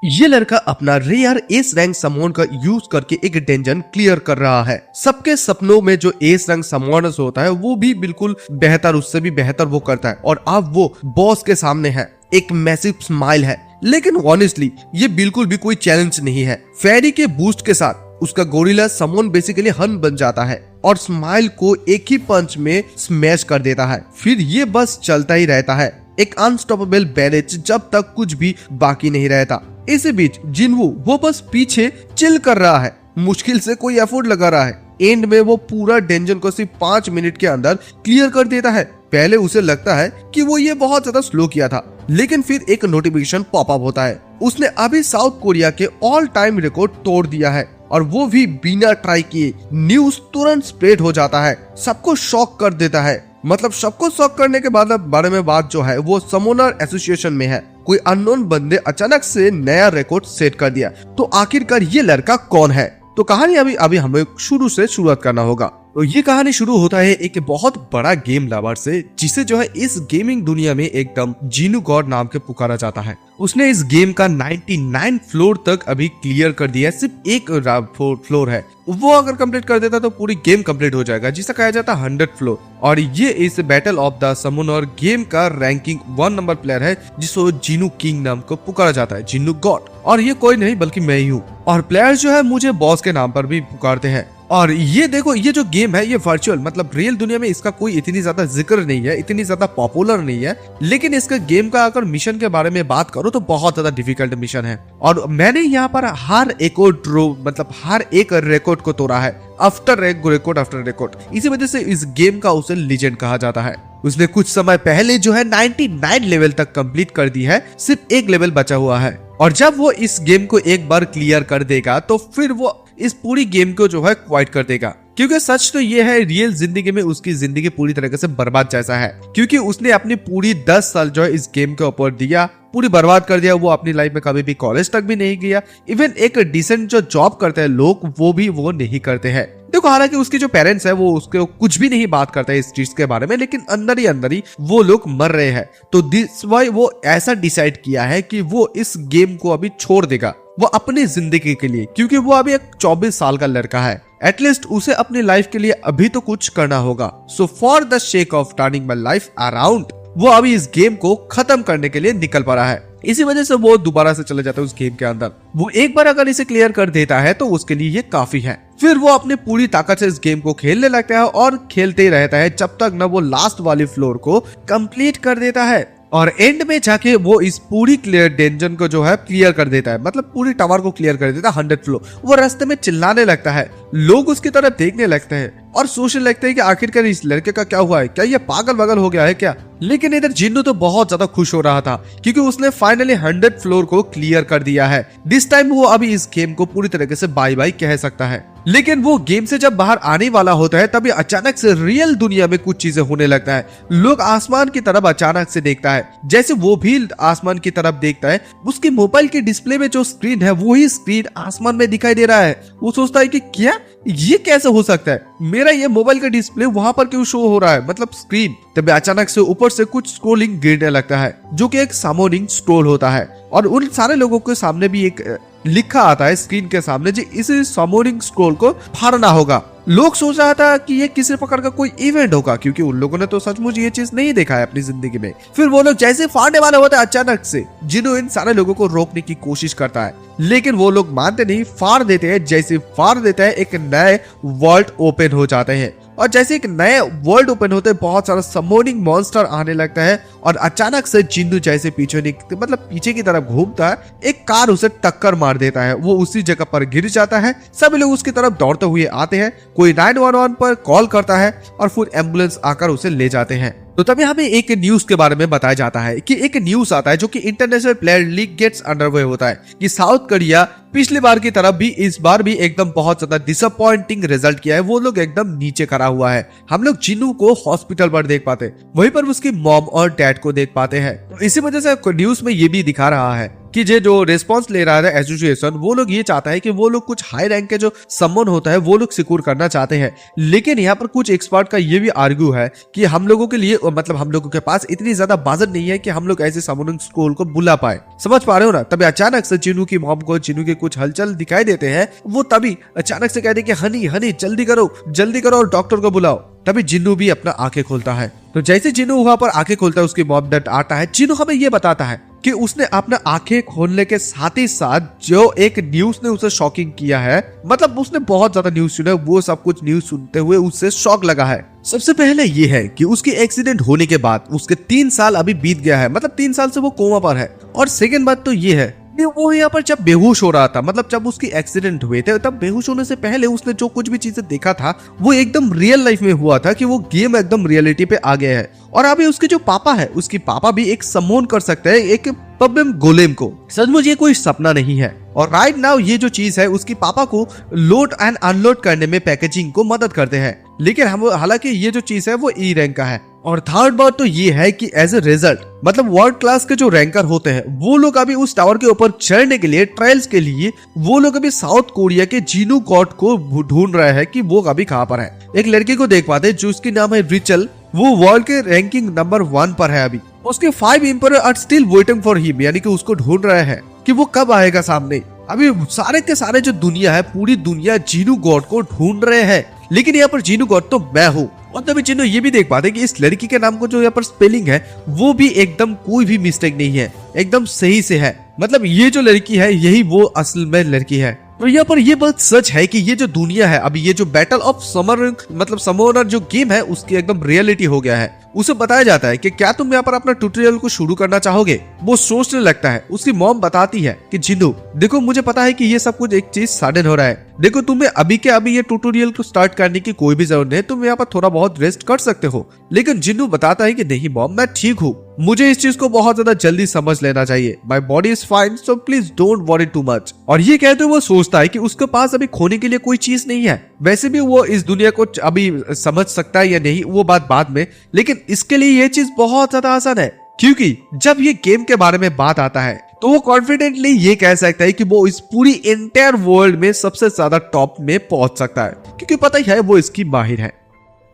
ये लड़का अपना रेयर एस रैंक समोन का यूज करके एक डेंजन क्लियर कर रहा है। सबके सपनों में जो एस रैंक समोनस होता है वो भी बिल्कुल बेहतर, उससे भी बेहतर वो करता है। और अब वो बॉस के सामने है, एक मैसिव स्माइल है। लेकिन ऑनेस्टली ये बिल्कुल भी कोई चैलेंज नहीं है। फेरी के बूस्ट के साथ उसका गोरिल्ला समोन बेसिकली हन बन जाता है और स्माइल को एक ही पंच में स्मैश कर देता है। फिर ये बस चलता ही रहता है, एक अनस्टॉपेबल बैरेज जब तक कुछ भी बाकी नहीं रहता। इसी बीच जिनवू वो बस पीछे चिल कर रहा है, मुश्किल से कोई एफर्ट लगा रहा है। एंड में वो पूरा डेंजन को सिर्फ 5 मिनट के अंदर क्लियर कर देता है। पहले उसे लगता है कि वो ये बहुत ज्यादा स्लो किया था, लेकिन फिर एक नोटिफिकेशन पॉपअप होता है। उसने अभी साउथ कोरिया के ऑल टाइम रिकॉर्ड तोड़ दिया है और वो भी बिना ट्राई किए। न्यूज तुरंत स्प्रेड हो जाता है, सबको शॉक कर देता है। मतलब सबको शॉक करने के बाद बारे में बात जो है वो समोनर एसोसिएशन में है। कोई अननोन बंदे अचानक से नया रिकॉर्ड सेट कर दिया। तो आखिरकार ये लड़का कौन है? तो कहानी अभी हमें शुरू से शुरुआत करना होगा। तो ये कहानी शुरू होता है एक बहुत बड़ा गेम लवर से, जिसे जो है इस गेमिंग दुनिया में एकदम जीनू गॉड नाम के पुकारा जाता है। उसने इस गेम का 99 फ्लोर तक अभी क्लियर कर दिया है। सिर्फ एक फ्लोर है, वो अगर कंप्लीट कर देता तो पूरी गेम कंप्लीट हो जाएगा, जिसे कहा जाता है 100 फ्लोर। और ये इस बैटल ऑफ द समोनर गेम का रैंकिंग 1 नंबर प्लेयर है, जिसको जीनू किंग नाम को पुकारा जाता है, जीनू गॉड। और ये कोई नहीं बल्कि मैं ही हूँ। और प्लेयर जो है मुझे बॉस के नाम पर भी पुकारते हैं। और ये देखो, ये जो गेम है ये वर्चुअल, मतलब रियल दुनिया में इसका कोई इतनी ज्यादा जिक्र नहीं है, इतनी ज्यादा पॉपुलर नहीं है। लेकिन इसका गेम का अगर मिशन के बारे में बात करो तो बहुत ज्यादा डिफिकल्ट मिशन है। और मैंने यहाँ पर हर एक रिकॉर्ड को तोड़ा है, आफ्टर रिकॉर्ड। इसी वजह से इस गेम का उसे लीजेंड कहा जाता है। उसने कुछ समय पहले जो है 99 लेवल तक कंप्लीट कर दी है, सिर्फ एक लेवल बचा हुआ है। और जब वो इस गेम को एक बार क्लियर कर देगा तो फिर वो इस पूरी गेम को जो है क्वाइट कर देगा। क्योंकि सच तो ये है, रियल जिंदगी में उसकी जिंदगी पूरी तरीके से बर्बाद जैसा है। क्योंकि उसने अपनी पूरी 10 साल जो है इस गेम के ऊपर दिया, पूरी बर्बाद कर दिया। वो अपनी लाइफ में कभी भी कॉलेज तक भी नहीं गया। इवन एक डिसेंट जो जॉब करते हैं लोग, वो नहीं करते हैं। देखो, हालांकि उसके जो पेरेंट्स है वो उसके कुछ भी नहीं बात करते इस चीज के बारे में, लेकिन अंदर ही वो लोग मर रहे हैं। तो दिस वाई वो ऐसा डिसाइड किया है कि वो इस गेम को अभी छोड़ देगा, वो अपनी जिंदगी के लिए। क्योंकि वो अभी एक 24 साल का लड़का है, एटलीस्ट उसे अपनी लाइफ के लिए अभी तो कुछ करना होगा। So for the shake of turning my life around, वो अभी इस गेम को खत्म करने के लिए निकल पड़ा है। इसी वजह से वो दोबारा से चले जाता है उस गेम के अंदर। वो एक बार अगर इसे क्लियर कर देता है तो उसके लिए ये काफी है। फिर वो अपनी पूरी ताकत से इस गेम को खेलने लगता है और खेलते ही रहता है जब तक न वो लास्ट वाली फ्लोर को कंप्लीट कर देता है। और एंड में जाके वो इस पूरी क्लियर डेंजन को जो है क्लियर कर देता है, मतलब पूरी टावर को क्लियर कर देता है 100 फ्लोर। वो रास्ते में चिल्लाने लगता है, लोग उसकी तरफ देखने लगते हैं और सोचने लगते हैं कि आखिरकार इस लड़के का क्या हुआ है, क्या ये पागल वगल हो गया है क्या। लेकिन इधर जिन्नू तो बहुत ज्यादा खुश हो रहा था क्योंकि उसने फाइनली 100 फ्लोर को क्लियर कर दिया है। दिस टाइम वो अभी इस गेम को पूरी तरीके से बाय बाय कह सकता है। लेकिन वो गेम से जब बाहर आने वाला होता है तभी अचानक से रियल दुनिया में कुछ चीजें होने लगता है। लोग आसमान की तरफ अचानक से देखता है, जैसे वो भी आसमान की तरफ देखता है। उसकी मोबाइल के डिस्प्ले में जो स्क्रीन है वही स्क्रीन आसमान में दिखाई दे रहा है। वो सोचता है कि क्या ये कैसे हो सकता है, मेरा ये मोबाइल का डिस्प्ले वहां पर क्यों शो हो रहा है, मतलब स्क्रीन। तभी अचानक से ऊपर से कुछ स्क्रोलिंग गिरने लगता है, जो कि एक समोनिंग स्क्रोल होता है। और उन सारे लोगों के सामने भी एक लिखा आता है स्क्रीन के सामने, जी इस समोनिंग स्क्रोल को फाड़ना होगा। लोग सोच रहा था कि ये किसी प्रकार का कोई इवेंट होगा, क्योंकि उन लोगों ने तो सचमुच ये चीज नहीं देखा है अपनी जिंदगी में। फिर वो लोग जैसे फाड़ने वाले होते हैं, अचानक से जिन्हों इन सारे लोगों को रोकने की कोशिश करता है, लेकिन वो लोग मानते नहीं, फाड़ देते हैं। जैसे फाड़ देता है एक नए वर्ल्ड ओपन हो जाते हैं। और जैसे एक नए वर्ल्ड ओपन होते हैं बहुत सारा समोनिंग मॉन्स्टर आने लगता है। और अचानक से जिन्नू जैसे पीछे की तरफ घूमता है, एक कार उसे टक्कर मार देता है। वो उसी जगह पर गिर जाता है। सभी लोग उसकी तरफ दौड़ते हुए आते हैं, कोई 911 पर कॉल करता है और फिर एम्बुलेंस आकर उसे ले जाते हैं। तो तभी हमें एक न्यूज के बारे में बताया जाता है कि एक न्यूज आता है जो कि international player league gets underway होता है कि साउथ कोरिया पिछली बार की तरफ भी इस बार भी एकदम बहुत ज्यादा डिसअपॉइंटिंग रिजल्ट किया है। वो लोग एकदम नीचे खड़ा हुआ है। हम लोग जिन्नू को हॉस्पिटल पर देख पाते, वहीं पर उसकी मॉम और डैड को देख पाते हैं। तो इसी वजह से न्यूज में ये भी दिखा रहा है कि जो रिस्पॉन्स ले रहा है एसोसिएशन, वो लोग ये चाहता है कि वो लोग कुछ हाई रैंक के जो समन होता है वो लोग सिक्योर करना चाहते हैं। लेकिन यहाँ पर कुछ एक्सपर्ट का ये भी आर्ग्यू है कि हम लोगों के लिए, मतलब हम लोगों के पास इतनी ज्यादा बजट नहीं है कि हम लोग ऐसे समनिंग स्कूल को बुला पाए। समझ पा रहे हो ना? तभी अचानक से जिन्नू की मॉम को जिन्नू के कुछ हलचल दिखाई देते हैं। वो तभी अचानक से कहते हैं कि हनी हनी जल्दी करो और डॉक्टर को बुलाओ। तभी जिन्नू भी अपना आंखें खोलता है। तो जैसे जिन्नू वहां पर आंखें खोलता है, उसकी मॉम डैड आता है। जिन्नू हमें ये बताता है कि उसने अपना आंखें खोलने के साथ ही साथ जो एक न्यूज ने उसे शॉकिंग किया है, मतलब उसने बहुत ज्यादा न्यूज सुना है, वो सब कुछ न्यूज सुनते हुए उससे शॉक लगा है। सबसे पहले ये है कि उसके एक्सीडेंट होने के बाद उसके 3 साल अभी बीत गया है, मतलब 3 साल से वो कोमा पर है। और सेकेंड बात तो ये है वो यहाँ पर जब बेहोश हो रहा था, मतलब जब उसकी एक्सीडेंट हुए थे, तब बेहोश होने से पहले उसने जो कुछ भी चीजें देखा था वो एकदम रियल लाइफ में हुआ था, कि वो गेम एकदम रियलिटी पे आ गया है। और अभी उसके जो पापा है, उसकी पापा भी एक समोन कर सकते हैं एक पब्बेम गोलेम को। सचमुच ये कोई सपना नहीं है। और राइट नाउ ये जो चीज है उसकी पापा को लोड एंड अनलोड करने में पैकेजिंग को मदद करते हैं। लेकिन हम हालांकि ये जो चीज है वो ई रैंक का है। और थर्ड बात तो ये है कि एज ए रिजल्ट, मतलब वर्ल्ड क्लास के जो रैंकर होते हैं वो लोग अभी उस टावर के ऊपर चढ़ने के लिए, ट्रायल्स के लिए, वो लोग अभी साउथ कोरिया के जीनू गॉड को ढूंढ रहे हैं कि वो अभी कहाँ पर है। एक लड़की को देख पाते जो उसकी नाम है रिचल, वो वर्ल्ड के रैंकिंग नंबर 1 पर है अभी। उसके 5 emperor are still waiting for him, यानी कि उसको ढूंढ रहे हैं कि वो कब आएगा सामने। अभी सारे के सारे जो दुनिया है, पूरी दुनिया जीनू गॉड को ढूंढ रहे हैं। लेकिन यहाँ पर जीनू गॉड तो मैं हूँ। और तभी जिन्नू ये भी देख पाते कि इस लड़की के नाम को जो यहाँ पर स्पेलिंग है वो भी एकदम कोई भी मिस्टेक नहीं है, एकदम सही से है। मतलब ये जो लड़की है यही वो असल में लड़की है। तो यहाँ पर ये बात सच है कि ये जो दुनिया है, अभी ये जो बैटल ऑफ समर, मतलब समोनर जो गेम है उसकी एकदम रियलिटी हो गया है। उसे बताया जाता है कि क्या तुम यहाँ पर अपना ट्यूटोरियल को शुरू करना चाहोगे। वो सोचने लगता है। उसकी मॉम बताती है कि जिन्नू देखो, मुझे पता है कि ये सब कुछ एक चीज सडन हो रहा है, देखो तुम्हें अभी के अभी ये ट्यूटोरियल को स्टार्ट करने की कोई भी जरूरत नहीं, तुम यहाँ पर थोड़ा बहुत रेस्ट कर सकते हो। लेकिन जिन्नू बताता है कि नहीं मॉम, मैं ठीक हूँ, मुझे इस चीज को बहुत ज्यादा जल्दी समझ लेना चाहिए। My body is fine, so please don't worry too much. और ये कहते हुए वो सोचता है कि उसके पास अभी खोने के लिए कोई चीज नहीं है। वैसे भी वो इस दुनिया को अभी समझ सकता है या नहीं वो बात बाद में, लेकिन इसके लिए ये चीज बहुत ज्यादा आसान है, क्योंकि जब ये गेम के बारे में बात आता है तो वो कॉन्फिडेंटली ये कह सकता है कि वो इस पूरी एंटायर वर्ल्ड में सबसे ज्यादा टॉप में पहुंच सकता है, क्योंकि पता ही है वो इसकी माहिर है।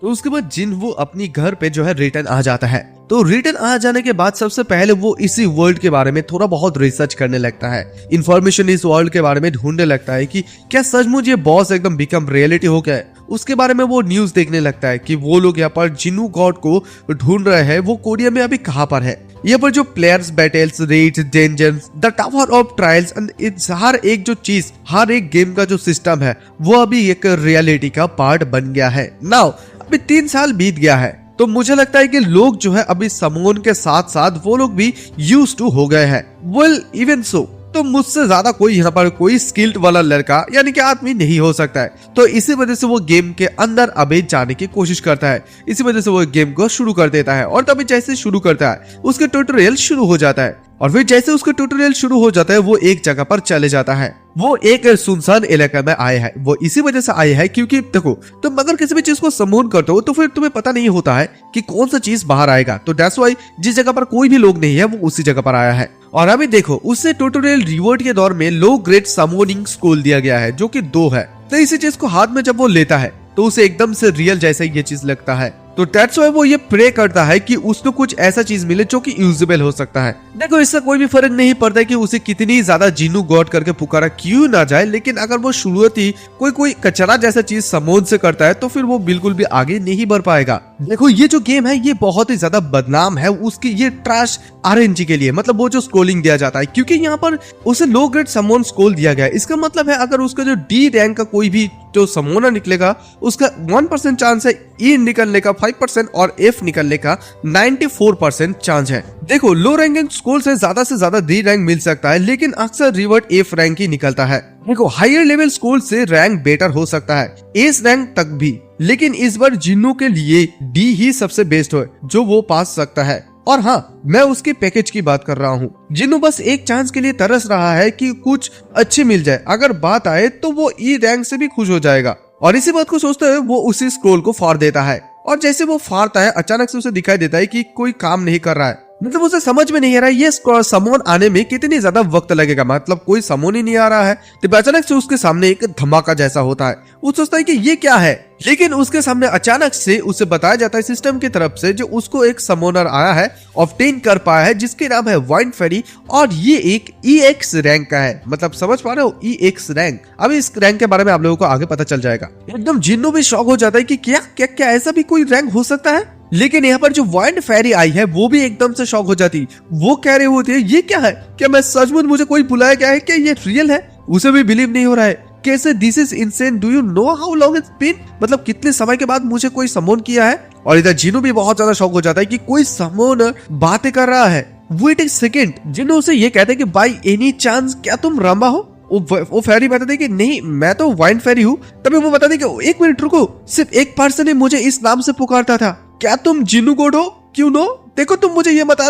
तो उसके बाद जिन वो अपनी घर पे जो है रिटर्न आ जाता है। तो रिटर्न आ जाने के बाद सबसे पहले वो इसी वर्ल्ड के बारे में थोड़ा बहुत रिसर्च करने लगता है, इंफॉर्मेशन इस वर्ल्ड के बारे में ढूंढने लगता है कि क्या सचमुच ये बॉस एकदम बिकम रियलिटी हो गया है। उसके बारे में वो न्यूज देखने लगता है कि वो लोग यहाँ पर जिन्नू गॉड को ढूंढ रहे हैं, वो कोरिया में अभी कहाँ पर है। यहाँ पर जो players, battles, raids, dungeons, the tower of trials and हर एक जो चीज, हर एक गेम का जो सिस्टम है वो अभी एक रियलिटी का पार्ट बन गया है। नाउ अभी 3 साल बीत गया है, तो मुझे लगता है कि लोग जो है अभी समोन के साथ साथ वो लोग भी यूज्ड टू हो गए हैं। वेल इवन सो, तो मुझसे ज्यादा कोई यहाँ पर कोई स्किल्ड वाला लड़का यानी कि आदमी नहीं हो सकता है। तो इसी वजह से वो गेम के अंदर अभी जाने की कोशिश करता है, इसी वजह से वो गेम को शुरू कर देता है। और तभी जैसे शुरू करता है उसके ट्यूटोरियल शुरू हो जाता है। और फिर जैसे उसका ट्यूटोरियल शुरू हो जाता है वो एक जगह पर चले जाता है। वो एक सुनसान इलाके में आए हैं। वो इसी वजह से आए हैं क्योंकि देखो, तुम अगर किसी भी चीज को समून करते हो तो फिर तुम्हें पता नहीं होता है कि कौन सा चीज बाहर आएगा। तो दैट्स व्हाई जिस जगह पर कोई भी लोग नहीं है वो उसी जगह पर आया है। और अभी देखो, उससे ट्यूटोरियल रिवॉर्ड के दौर में लो ग्रेड समोनिंग स्कूल दिया गया है जो कि 2 है। तो इसी चीज को हाथ में जब वो लेता है तो उसे एकदम से रियल जैसा ये चीज लगता है। तो दैट्स व्हाई वो ये प्रे करता है कि उसको कुछ ऐसा चीज मिले जो कि यूजेबल हो सकता है। देखो, इससे कोई भी फर्क नहीं पड़ता कि उसे कितनी ज्यादा जिन्नू गॉड करके पुकारा क्यों ना जाए, लेकिन अगर वो शुरुआती कोई कचरा जैसा चीज समोन से करता है तो फिर वो बिल्कुल भी आगे नहीं बढ़ पाएगा। देखो, ये जो गेम है ये बहुत ही ज्यादा बदनाम है उसकी ये ट्रैश आरएनजी के लिए, मतलब वो जो स्कोलिंग दिया जाता है, क्योंकि यहाँ पर उसे लो ग्रेड समोन स्कोल दिया गया है। इसका मतलब है अगर उसका जो डी रैंक का कोई भी जो समोना निकलेगा उसका 1% चांस है, ई निकलने का 5% और एफ निकलने का 94% चांस है। देखो, लो रैंकिंग स्कूल से ज्यादा डी रैंक मिल सकता है, लेकिन अक्सर रिवर्ट एफ रैंक ही निकलता है। देखो, हायर लेवल स्कूल से रैंक बेटर हो सकता है, एस रैंक तक भी, लेकिन इस बार जिन्नू के लिए डी ही सबसे बेस्ट है जो वो पास सकता है। और हाँ, मैं उसके पैकेज की बात कर रहा हूँ। जिन्नू बस एक चांस के लिए तरस रहा है कि कुछ अच्छी मिल जाए, अगर बात आए तो वो ई रैंक से भी खुश हो जाएगा। और इसी बात को सोचते हुए वो उसी स्क्रोल को फाड़ देता है। और जैसे वो फाड़ता है अचानक से उसे दिखाई देता है कि कोई काम नहीं कर रहा है। मतलब उसे समझ में नहीं आ रहा है ये समोन आने में कितनी ज्यादा वक्त लगेगा, मतलब कोई समोन ही नहीं आ रहा है। तो अचानक से उसके सामने एक धमाका जैसा होता है। वो सोचता है कि ये क्या है, लेकिन उसके सामने अचानक से उसे बताया जाता है सिस्टम की तरफ से जो उसको एक समोनर आया है, ऑब्टेन कर पाया है, जिसके नाम है वाइंड फेरी, और ये एक EX रैंक का है। मतलब समझ पा रहे हो, EX रैंक। अभी इस रैंक के बारे में आप लोगों को आगे पता चल जाएगा। एकदम जिन्नू भी शॉक हो जाता है कि क्या क्या क्या ऐसा भी कोई रैंक हो सकता है। लेकिन यहाँ पर जो वाइंड फेरी आई है वो भी एकदम से शॉक हो जाती। वो कह रहे होते हैं ये क्या है, क्या मैं सचमुच मुझे कोई बुलाया गया है, क्या ये रियल है। उसे भी बिलीव नहीं हो रहा है। कैसे, this is insane, do you know how long it's been, मतलब कितने समय के बाद मुझे कोई समोन किया है। और इधर जिन्नू भी बहुत ज्यादा शॉक हो जाता है कि कोई समोन बातें कर रहा है। वेट एक सेकेंड, जिन्नू उसे ये कहते हैं कि बाय एनी चांस क्या तुम रंबा हो। वो फेरी बताते कि नहीं मैं तो वाइंड फेरी हूँ। तभी वो बताते कि एक मिनट रुको, सिर्फ एक पर्सन ने मुझे इस नाम से पुकारता था, क्या तुम जिन्नू गॉड हो। क्यों नो, देखो तुम मुझे ये मत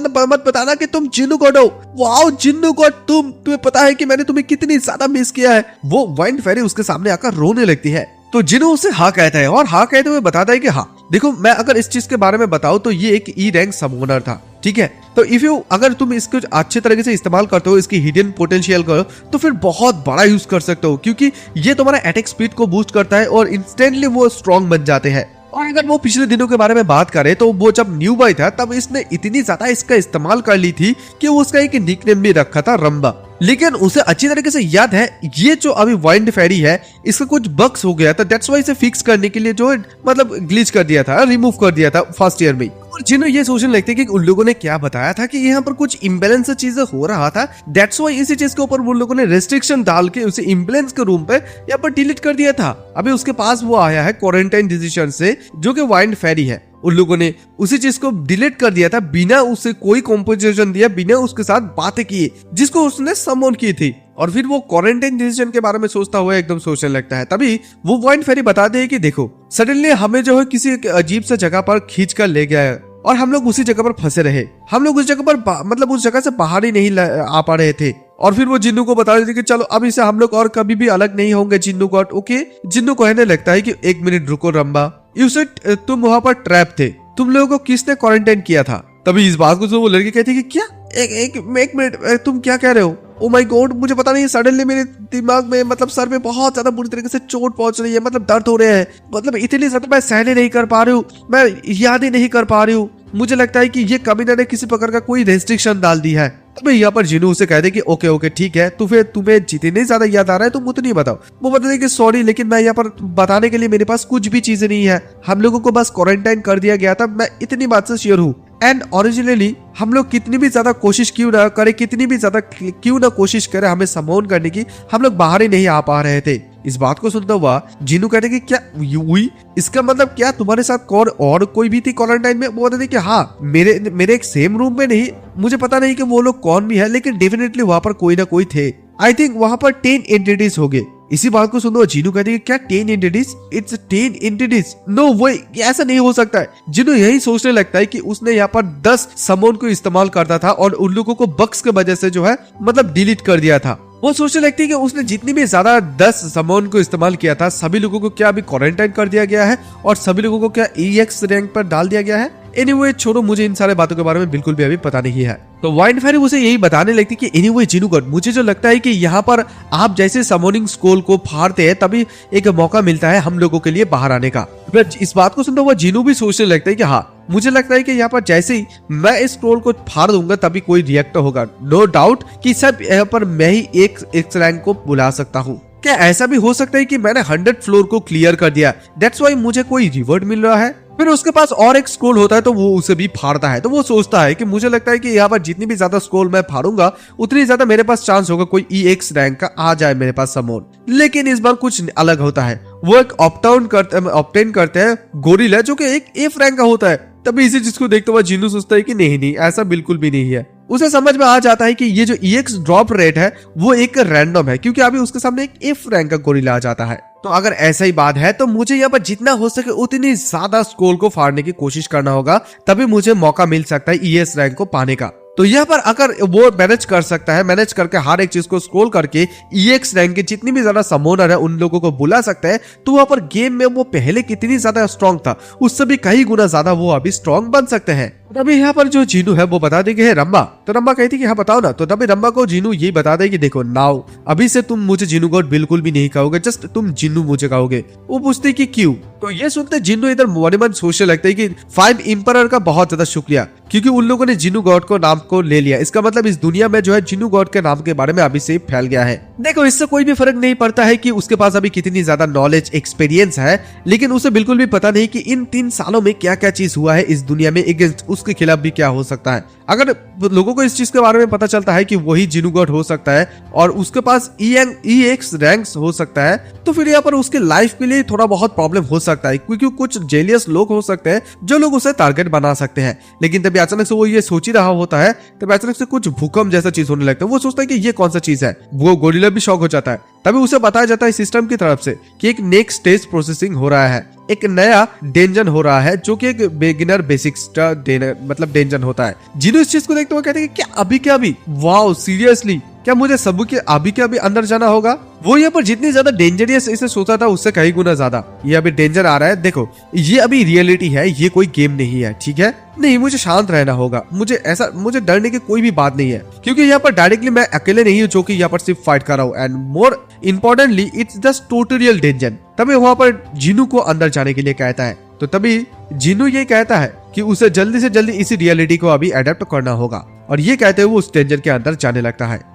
बताना कि तुम जिन्नू गॉड हो। वाओ जिन्नू गॉड, तुम्हें पता है कि मैंने तुम्हें कितनी ज्यादा मिस किया है। वो वाइंड फेरी उसके सामने आकर रोने लगती है। तो जिन्नू उसे हाँ कहता है और हाँ कहते हुए बताता है कि हाँ देखो मैं अगर इस चीज के बारे में बताऊं तो ये एक E रैंक समोनर था, ठीक है। तो अगर तुम इसको अच्छे तरीके से इस्तेमाल करते हो, इसकी हिडन पोटेंशियल को, तो फिर बहुत बड़ा यूज कर सकते हो, क्योंकि ये तुम्हारा अटैक स्पीड को बूस्ट करता है और इंस्टेंटली वो स्ट्रॉन्ग बन जाते हैं। और अगर वो पिछले दिनों के बारे में बात करें तो वो जब न्यू बॉय था तब इसने इतनी ज्यादा इसका इस्तेमाल कर ली थी कि उसका एक निकनेम भी रखा था रंबा। लेकिन उसे अच्छी तरीके से याद है ये जो अभी वाइंड फेरी है इसका कुछ बग्स हो गया था, दैट्स व्हाई इसे फिक्स करने के लिए जो मतलब ग्लिच कर दिया था, रिमूव कर दिया था फर्स्ट ईयर में। और जिन्हों ये सोचने लगते कि उन लोगों ने क्या बताया था कि यहाँ पर कुछ इम्बेलेंस चीजें हो रहा था, दैट्स व्हाई इसी चीज के ऊपर उन लोगों ने रेस्ट्रिक्शन डाल के उसे इम्बेलेंस के रूम पे यहाँ पर डिलीट कर दिया था। अभी उसके पास वो आया है क्वारंटाइन डिसीजन से, जो कि वाइंड फेरी है। उन लोगों ने उसी चीज को डिलीट कर दिया था बिना उसे कोई कॉम्पोजिशन दिया, बिना उसके साथ बातें किए जिसको उसने समोन की थी। और फिर वो क्वारंटाइन डिसीजन के बारे में सोचता हुआ एकदम सोचने लगता है। तभी वो वाइंड फेरी बताते हैं कि देखो सडनली हमें जो है किसी अजीब सा जगह पर खींच कर ले गया है और हम लोग उसी जगह पर फंसे रहे। हम लोग उस जगह पर मतलब उस जगह से बाहर ही नहीं आ पा रहे थे। और फिर वो जिन्नू को बता रहे थे कि चलो अब इसे हम लोग और कभी भी अलग नहीं होंगे जिन्नू गॉड, ओके। जिन्नू कहने लगता है कि एक मिनट रुको रंबा, यू सेड तुम वहां पर ट्रैप थे, तुम लोगों को किसने क्वारंटाइन किया था। तभी इस बात को वो लड़की कहती है कि क्या, एक मिनट तुम क्या कह रहे हो। ओ माय गॉड, मुझे पता नहीं, सडनली मेरे दिमाग में मतलब सर में बहुत ज्यादा बुरी तरीके से चोट पहुंच रही है, मतलब दर्द हो रहे हैं, मतलब इतनी ज्यादा मैं सहने नहीं कर पा रही हूँ, मैं याद ही नहीं कर पा रही हूँ। मुझे लगता है कि ये कमीना ने किसी प्रकार का कोई रेस्ट्रिक्शन डाल दी है। तभी यहाँ पर जिन्नू उसे कहते कि ओके ठीक है, तो फिर तुम्हें जितनी ज्यादा याद आ रहा है तुम उतनी बताओ। वो बताते कि सॉरी लेकिन मैं यहाँ पर बताने के लिए मेरे पास कुछ भी चीजें नहीं है, हम लोगों को बस क्वारंटाइन कर दिया गया था, मैं इतनी बात से श्योर हूँ। एंड ओरिजिनली हम लोग कितनी भी ज्यादा कोशिश क्यों ना करें, कितनी भी ज्यादा क्यों ना कोशिश करें हमें समोन करने की, हम लोग बाहर ही नहीं आ पा रहे थे। इस बात को सुनता हुआ जिन्नू कहते कि क्या हुई, इसका मतलब क्या तुम्हारे साथ कौन और कोई भी थी क्वारंटाइन में। वो कहते कि हाँ मेरे एक सेम रूम में नहीं, मुझे पता नहीं कि वो लोग कौन भी है, लेकिन डेफिनेटली वहां पर कोई ना कोई थे। आई थिंक वहां पर 10 एंटिटीज हो गए। इसी बात को सुनो जिन्नू कहते क्या 10 एंटिटीज, इट्स 10 एंटिटीज, नो वो ऐसा नहीं हो सकता है। जिन्नू यही सोचने लगता है कि उसने यहाँ पर 10 समोन को इस्तेमाल करता था और उन लोगों को बग्स के वजह से जो है मतलब डिलीट कर दिया था। वो सोचने लगती है कि उसने जितनी भी ज्यादा 10 समोन को इस्तेमाल किया था, सभी लोगों को क्या अभी क्वारंटाइन कर दिया गया है और सभी लोगों को क्या EX रैंक पर डाल दिया गया है। एनीवे छोड़ो, मुझे इन सारे बातों के बारे में बिल्कुल भी अभी पता नहीं है। तो वाइंड फेरी उसे यही बताने लगती कि एनीवे जिन्नू गॉड, मुझे जो लगता है कि यहाँ पर आप जैसे समोनिंग स्कोल को फाड़ते हैं तभी एक मौका मिलता है हम लोगों के लिए बाहर आने का। इस बात को सुनता हुआ जिन्नू भी सोचने लगता है कि हाँ मुझे लगता है कि यहाँ पर जैसे ही मैं इस स्क्रोल को फाड़ दूंगा तभी कोई रिएक्ट होगा। नो डाउट कि सब यहाँ पर मैं ही एक रैंक को बुला सकता हूँ। क्या ऐसा भी हो सकता है कि मैंने 100 फ्लोर को क्लियर कर दिया, दैट्स व्हाई मुझे कोई रिवॉर्ड मिल रहा है। फिर उसके पास और एक स्क्रोल होता है तो वो उसे भी फाड़ता है। तो वो सोचता है कि मुझे लगता है कि यहाँ पर जितनी भी ज्यादा स्क्रोल मैं फाड़ूंगा उतनी ज्यादा मेरे पास चांस होगा कोई EX रैंक का आ जाए मेरे पास समोन। लेकिन इस बार कुछ अलग होता है। वो एक ऑप्टेन करते हैं गोरिल्ला, जो कि एक F रैंक का होता है। तभी इसी चीज को देखते हुए जिन्नू सोचता है कि नहीं ऐसा बिल्कुल भी नहीं है। उसे समझ में आ जाता है कि ये जो EX ड्रॉप रेट है वो एक रैंडम है, क्योंकि अभी उसके सामने एक F रैंक का गोरिल्ला आ जाता है। तो अगर ऐसा ही बात है तो मुझे यहाँ पर जितना हो सके उतनी ज्यादा स्कोर को फाड़ने की कोशिश करना होगा, तभी मुझे मौका मिल सकता है ES रैंक को पाने का। तो यहाँ पर अगर वो मैनेज कर सकता है, मैनेज करके हर एक चीज को स्क्रॉल करके EX रैंक के जितनी भी ज्यादा समोनर है उन लोगों को बुला सकता है, तो वहां पर गेम में वो पहले कितनी ज्यादा स्ट्रॉन्ग था उससे भी कई गुना ज्यादा वो अभी स्ट्रॉन्ग बन सकते हैं। तभी यहाँ पर जो जीनू है वो बता दे कि है रंबा, तो रंबा कहती कि हाँ बताओ ना। तो तभी रंबा को जीनू ये बता दे कि देखो नाउ अभी से तुम मुझे जीनू गॉड बिल्कुल भी नहीं कहोगे, जस्ट तुम जीनू मुझे कहोगे। वो पूछते कि क्यों? तो ये सुनते जीनू इधर मन मन सोचने लगता है कि 5 इंपरर का बहुत ज्यादा शुक्रिया, क्योंकि उन लोगों ने जीनू गॉड को नाम को ले लिया। इसका मतलब इस दुनिया में जो है जीनू गॉड के नाम के बारे में अभी से फैल गया है। देखो इससे कोई भी फर्क नहीं पड़ता है कि उसके पास अभी कितनी ज्यादा नॉलेज एक्सपीरियंस है, लेकिन उसे बिल्कुल भी पता नहीं कि इन 3 सालों में क्या क्या चीज हुआ है इस दुनिया में, अगेंस्ट उसके खिलाफ भी क्या हो सकता है। अगर लोगों को इस चीज के बारे में पता चलता है कि वही जीनू गॉड हो सकता है और उसके पास EX रैंक्स हो सकता है, तो फिर यहाँ पर उसके लाइफ के लिए थोड़ा बहुत प्रॉब्लम हो सकता है, क्योंकि कुछ जेलियस लोग हो सकते हैं जो लोग उसे टारगेट बना सकते हैं। लेकिन तभी अचानक से वो ये सोच ही रहा होता है, तभी अचानक से कुछ भूकंप जैसा चीज होने लगता है। वो सोचता है कि ये कौन सा चीज है। वो गोरिल्ला भी शॉक हो जाता है। तभी उसे बताया जाता है सिस्टम की तरफ से कि एक नेक्स्ट स्टेज प्रोसेसिंग हो रहा है, एक नया डेंजन हो रहा है जो कि एक बिगिनर बेसिक्स मतलब डेंजन होता है। जीनू इस चीज को देखते हुए कहते हैं कि क्या अभी वाओ सीरियसली क्या मुझे सबू के अभी के अभी अंदर जाना होगा? वो यहाँ पर जितनी ज्यादा डेंजरियस इसे सोचा था उससे कई गुना ज्यादा ये अभी डेंजर आ रहा है। देखो ये अभी रियलिटी है, ये कोई गेम नहीं है, ठीक है? नहीं, मुझे शांत रहना होगा। मुझे डरने की कोई भी बात नहीं है, क्योंकि यहाँ पर डायरेक्टली मैं अकेले नहीं हूँ जो कि यहाँ पर सिर्फ फाइट कर रहा हूँ, and more importantly it's just total danger. तभी वहां पर जीनू को अंदर जाने के लिए कहता है। तो तभी जीनू ये कहता है कि उसे जल्दी से जल्दी इसी रियलिटी को अभी अडेप्ट करना होगा, और ये कहते हुए उस डेंजर के अंदर जाने लगता है।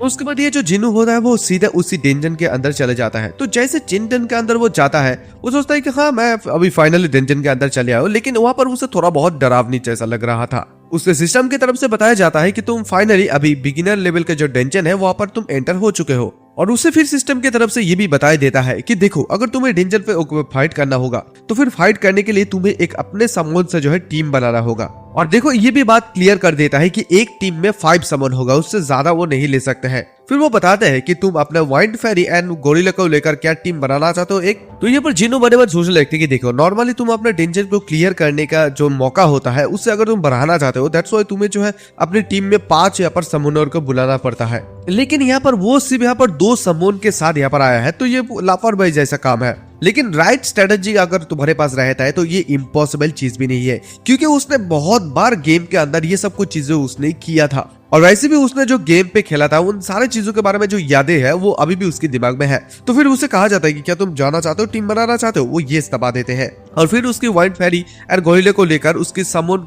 उसके बाद ये जो जिन्नू होता है वो सीधा उसी डेंजन के अंदर चले जाता है। तो जैसे डेंजन के अंदर वो जाता है, वो सोचता है कि हाँ मैं अभी फाइनली डेंजन के अंदर चले आया हूँ, लेकिन वहां पर उसे थोड़ा बहुत डरावनी जैसा लग रहा था। उसके सिस्टम की तरफ से बताया जाता है कि तुम फाइनली अभी बिगिनर लेवल के जो डेंजन है वहां पर तुम एंटर हो चुके हो, और उसे फिर सिस्टम की तरफ से ये भी बताया देता है कि देखो अगर तुम्हें डेंजर पे फाइट करना होगा तो फिर फाइट करने के लिए तुम्हें एक अपने समूह से जो है टीम बनाना होगा। और देखो ये भी बात क्लियर कर देता है कि एक टीम में 5 समन होगा, उससे ज्यादा वो नहीं ले सकते हैं। फिर वो बताते हैं कि तुम अपने वाइल्ड फेरी एंड गोरिल्ला को लेकर क्या टीम बनाना चाहते हो एक। तो यहाँ पर जीनू बड़े बार सोचने लगते कि देखो नॉर्मली तुम अपने डेंजर को क्लियर करने का जो मौका होता है उससे अगर तुम बढ़ाना चाहते हो, दैट्स व्हाई तुम्हें जो है अपनी टीम में 5 यहाँ पर समूनर को बुलाना पड़ता है। लेकिन यहाँ पर वो सिर्फ यहाँ पर 2 समून के साथ यहाँ पर आया है, तो ये लापरवाही जैसा काम है। लेकिन राइट स्ट्रेटजी अगर तुम्हारे पास रहता है तो ये इम्पॉसिबल चीज भी नहीं है, क्योंकि उसने बहुत बार गेम के अंदर ये सब कुछ चीजें उसने किया था, और वैसे भी उसने जो गेम पे खेला था उन सारे चीजों के बारे में जो यादें हैं वो अभी भी उसके दिमाग में है। तो फिर उसे कहा जाता है कि क्या तुम जाना चाहते हो, टीम बनाना चाहते हो? वो ये दबा देते हैं, और फिर उसकी वाइल्ड फेरी और गोरिल्ला को लेकर उसके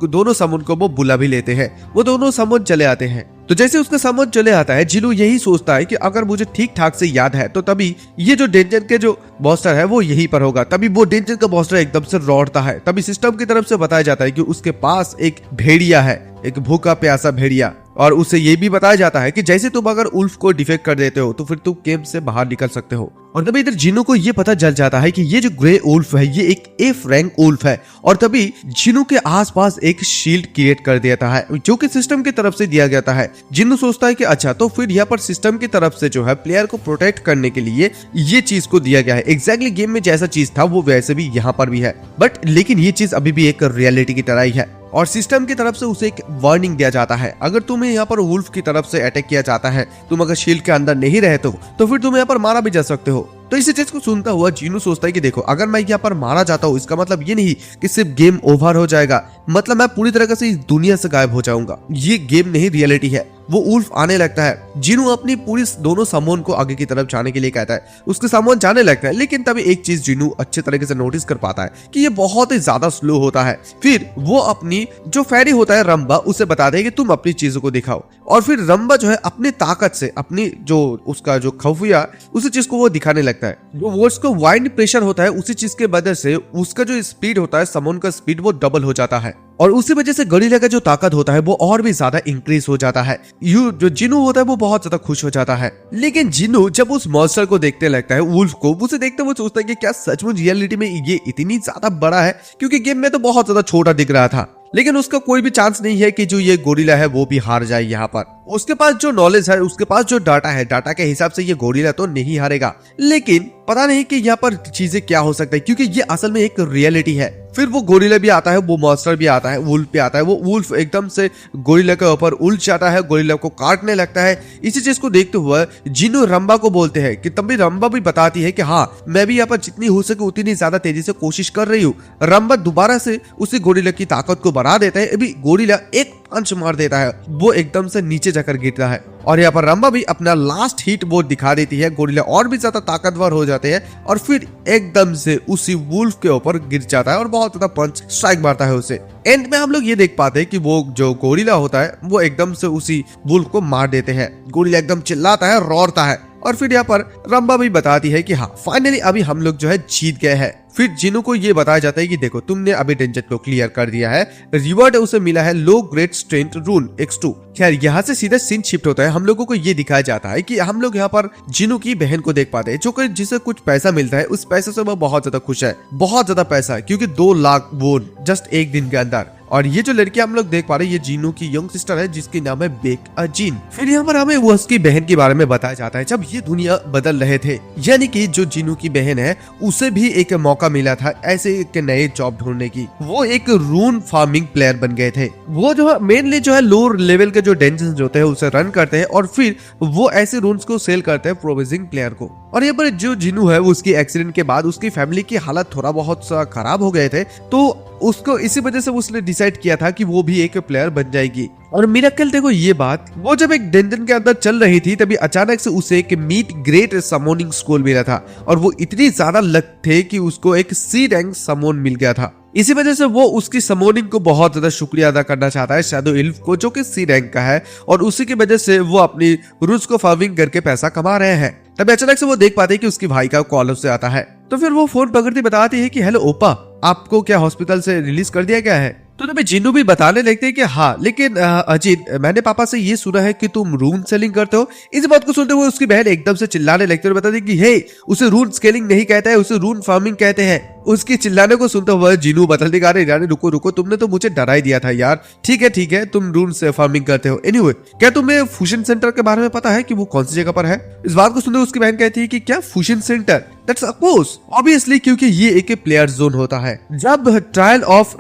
दोनों समून को वो बुला भी लेते हैं। वो दोनों समून चले आते हैं। तो जैसे उसका समून चले आता है, जिलू यही सोचता है कि अगर मुझे ठीक ठाक से याद है तो तभी ये जो डेंजर के जो बॉस्टर है वो यही पर होगा। तभी वो डेंजर का बॉस्टर एकदम से रोड़ता है। तभी सिस्टम की तरफ से बताया जाता है कि उसके पास एक भेड़िया है, एक भूखा प्यासा भेड़िया, और उसे ये भी बताया जाता है कि जैसे तुम अगर उल्फ को डिफेक्ट कर देते हो तो फिर तुम गेम से बाहर निकल सकते हो। और तभी इधर जिनू को ये पता चल जाता है कि ये जो ग्रे उल्फ है ये एक F रैंक उल्फ है, और तभी जिनू के आसपास एक शील्ड क्रिएट कर देता है जो कि सिस्टम की तरफ से दिया गया है। जिनू सोचता है कि अच्छा तो फिर यहाँ पर सिस्टम की तरफ से जो है प्लेयर को प्रोटेक्ट करने के लिए ये चीज को दिया गया है। एग्जैक्टली गेम में जैसा चीज था वो वैसे भी यहाँ पर भी है, बट लेकिन ये चीज अभी भी एक रियलिटी की तरह ही है। और सिस्टम की तरफ से उसे एक वार्निंग दिया जाता है, अगर तुम्हें यहाँ पर वुल्फ की तरफ से अटैक किया जाता है, तुम अगर शील्ड के अंदर नहीं रहते हो तो फिर तुम यहाँ पर मारा भी जा सकते हो। तो इसी चीज को सुनता हुआ जीनू सोचता है कि देखो अगर मैं यहाँ पर मारा जाता हूँ इसका मतलब ये नहीं कि सिर्फ गेम ओवर हो जाएगा, मतलब मैं पूरी तरह से इस दुनिया से गायब हो जाऊंगा। ये गेम नहीं रियलिटी है। वो उल्फ आने लगता है। जिनू अपनी पूरी दोनों समून को आगे की तरफ जाने के लिए कहता है, उसके समून जाने लगता है, लेकिन तभी एक चीज जिनू अच्छे तरीके से नोटिस कर पाता है कि ये बहुत ही ज्यादा स्लो होता है। फिर वो अपनी जो फेरी होता है रंबा उसे बताते हैं कि तुम अपनी चीजों को दिखाओ, और फिर रंबा जो है अपनी ताकत से अपनी जो उसका जो खफिया उसी चीज को वो दिखाने लगता है। वो उसको वाइंड प्रेशर होता है उसी चीज के वजह से उसका जो स्पीड होता है समून का स्पीड वो डबल हो जाता है, और उसी वजह से गोरिल्ला का जो ताकत होता है वो और भी ज्यादा इंक्रीज हो जाता है। जो जिनू होता है वो बहुत ज्यादा खुश हो जाता है। लेकिन जिनू जब उस मॉन्स्टर को देखने लगता है, वुल्फ को, उसे देखते वो सोचता है कि क्या सचमुच रियलिटी में ये इतनी ज्यादा बड़ा है, क्योंकि गेम में तो बहुत ज्यादा छोटा दिख रहा था। लेकिन उसका कोई भी चांस नहीं है कि जो ये गोरिल्ला है वो भी हार जाए यहाँ पर। उसके पास जो नॉलेज है, उसके पास जो डाटा है, डाटा के हिसाब से ये गोरिल्ला तो नहीं हारेगा, लेकिन पता नहीं कि यहाँ पर चीजें क्या हो सकता है, क्योंकि ये असल में एक रियलिटी है। फिर वो गोरिल्ला भी आता है, वो मॉन्स्टर भी आता है, वुल्फ भी आता है। वो वुल्फ एकदम से गोरिल्ला के ऊपर उलझ जाता है, गोरिल्ला को काटने लगता है। इसी चीज को देखते हुए जिनो रंबा को बोलते हैं कि तब भी रंबा भी बताती है कि हाँ, मैं भी यहाँ पर जितनी हो सके उतनी ज्यादा तेजी से कोशिश कर रही हूँ। रंबा दोबारा से उसी गोरिल्ला की ताकत को बढ़ा देता है। अभी गोरिल्ला एक पंच मार देता है, वो एकदम से नीचे जाकर गिरता है और यहाँ पर रंबा भी अपना लास्ट हिट वो दिखा देती है। गोरिल्ला और भी ज्यादा ताकतवर हो जाते हैं और फिर एकदम से उसी वुल्फ के ऊपर गिर जाता है और बहुत ज्यादा पंच स्ट्राइक मारता है उसे। एंड में हम लोग ये देख पाते हैं कि वो जो गोरिल्ला होता है वो एकदम से उसी वुल्फ को मार देते हैं। गोरिल्ला एकदम चिल्लाता है, रोता है और फिर यहाँ पर रंबा भी बताती है कि हाँ, फाइनली अभी हम लोग जो है जीत गए हैं। फिर जिनो को ये बताया जाता है कि देखो, तुमने अभी डेंजर को क्लियर कर दिया है, रिवॉर्ड उसे मिला है low grade strength rule X2। खैर यहाँ से सीधा सीन शिफ्ट होता है। हम लोगों को ये दिखाया जाता है कि हम लोग यहाँ पर जिनो की बहन को देख पाते हैं, जो कि जिसे कुछ पैसा मिलता है। उस पैसे से वो बहुत ज्यादा खुश है, बहुत ज्यादा पैसा, क्योंकि 2 लाख वोन जस्ट एक दिन के अंदर। और ये जो लड़की हम लोग देख पा रहे हैं, ये जिनो की यंग सिस्टर है, जिसकी नाम है बेक अजीन। फिर यहाँ पर हमें वो उसकी बहन के बारे में बताया जाता है। जब ये दुनिया बदल रहे थे, यानी कि जो जिनो की बहन है उसे भी एक मौका मिला था ऐसे एक नए जॉब ढूंढने की। वो एक रून फार्मिंग प्लेयर बन गए थे। वो जो है मेनली जो है लोअर लेवल के जो डेंजन्स होते हैं उसे रन करते हैं और फिर वो ऐसे रून्स को सेल करते हैं प्रोविजिंग प्लेयर को। और यहाँ पर जो जिनो है, उसकी एक्सीडेंट के बाद उसकी फैमिली की हालत थोड़ा बहुत खराब हो गए थे, तो उसको इसी वजह से उसने डिसाइड किया था कि वो भी एक प्लेयर बन जाएगी। और मिरेकल देखो, ये बात वो जब एक डंजन के अंदर चल रही थी, तभी अचानक से उसे एक मीट ग्रेट समोनिंग स्कूल मिला था और वो इतनी ज्यादा लक थे कि उसको एक सी रैंक समोन मिल गया था। इसी वजह से वो उसकी समोनिंग को बहुत ज्यादा शुक्रिया अदा करना चाहता है शैडो इल्फ को, जो कि सी रैंक का है, और उसी की वजह से वो अपनी रूट्स को फार्मिंग करके पैसा कमा रहे हैं। तभी अचानक से वो देख पाते हैं कि उसकी भाई का कॉल उससे आता है। तो फिर वो फोन पकड़ती बताती है कि हेलो ओपा, आपको क्या हॉस्पिटल से रिलीज कर दिया गया है? तो तभी जिन्नू भी बताने लगते हैं कि हाँ, लेकिन अजीत, मैंने पापा से ये सुना है कि तुम रून सेलिंग करते हो। इस बात को सुनते हुए उसकी बहन एकदम से चिल्लाने लगती है और बताती है कि हे, उसे रून स्केलिंग नहीं कहता है, उसे रून फार्मिंग कहते हैं। उसकी चिल्लाने को सुनते हुए जिन्नू बदलने का, अरे यार रुको रुको, तुमने तो मुझे डरा ही दिया था यार। ठीक है, तुम रून से फार्मिंग करते हो। एनीवे, क्या तुम्हें फ्यूजन सेंटर के बारे में पता है कि वो कौन सी जगह पर है? इस बात को सुनते हुए उसकी बहन कहती है कि क्या fusion centre? That's of course obviously, क्योंकि ये एक प्लेयर जोन होता है। जब ट्रायल ऑफ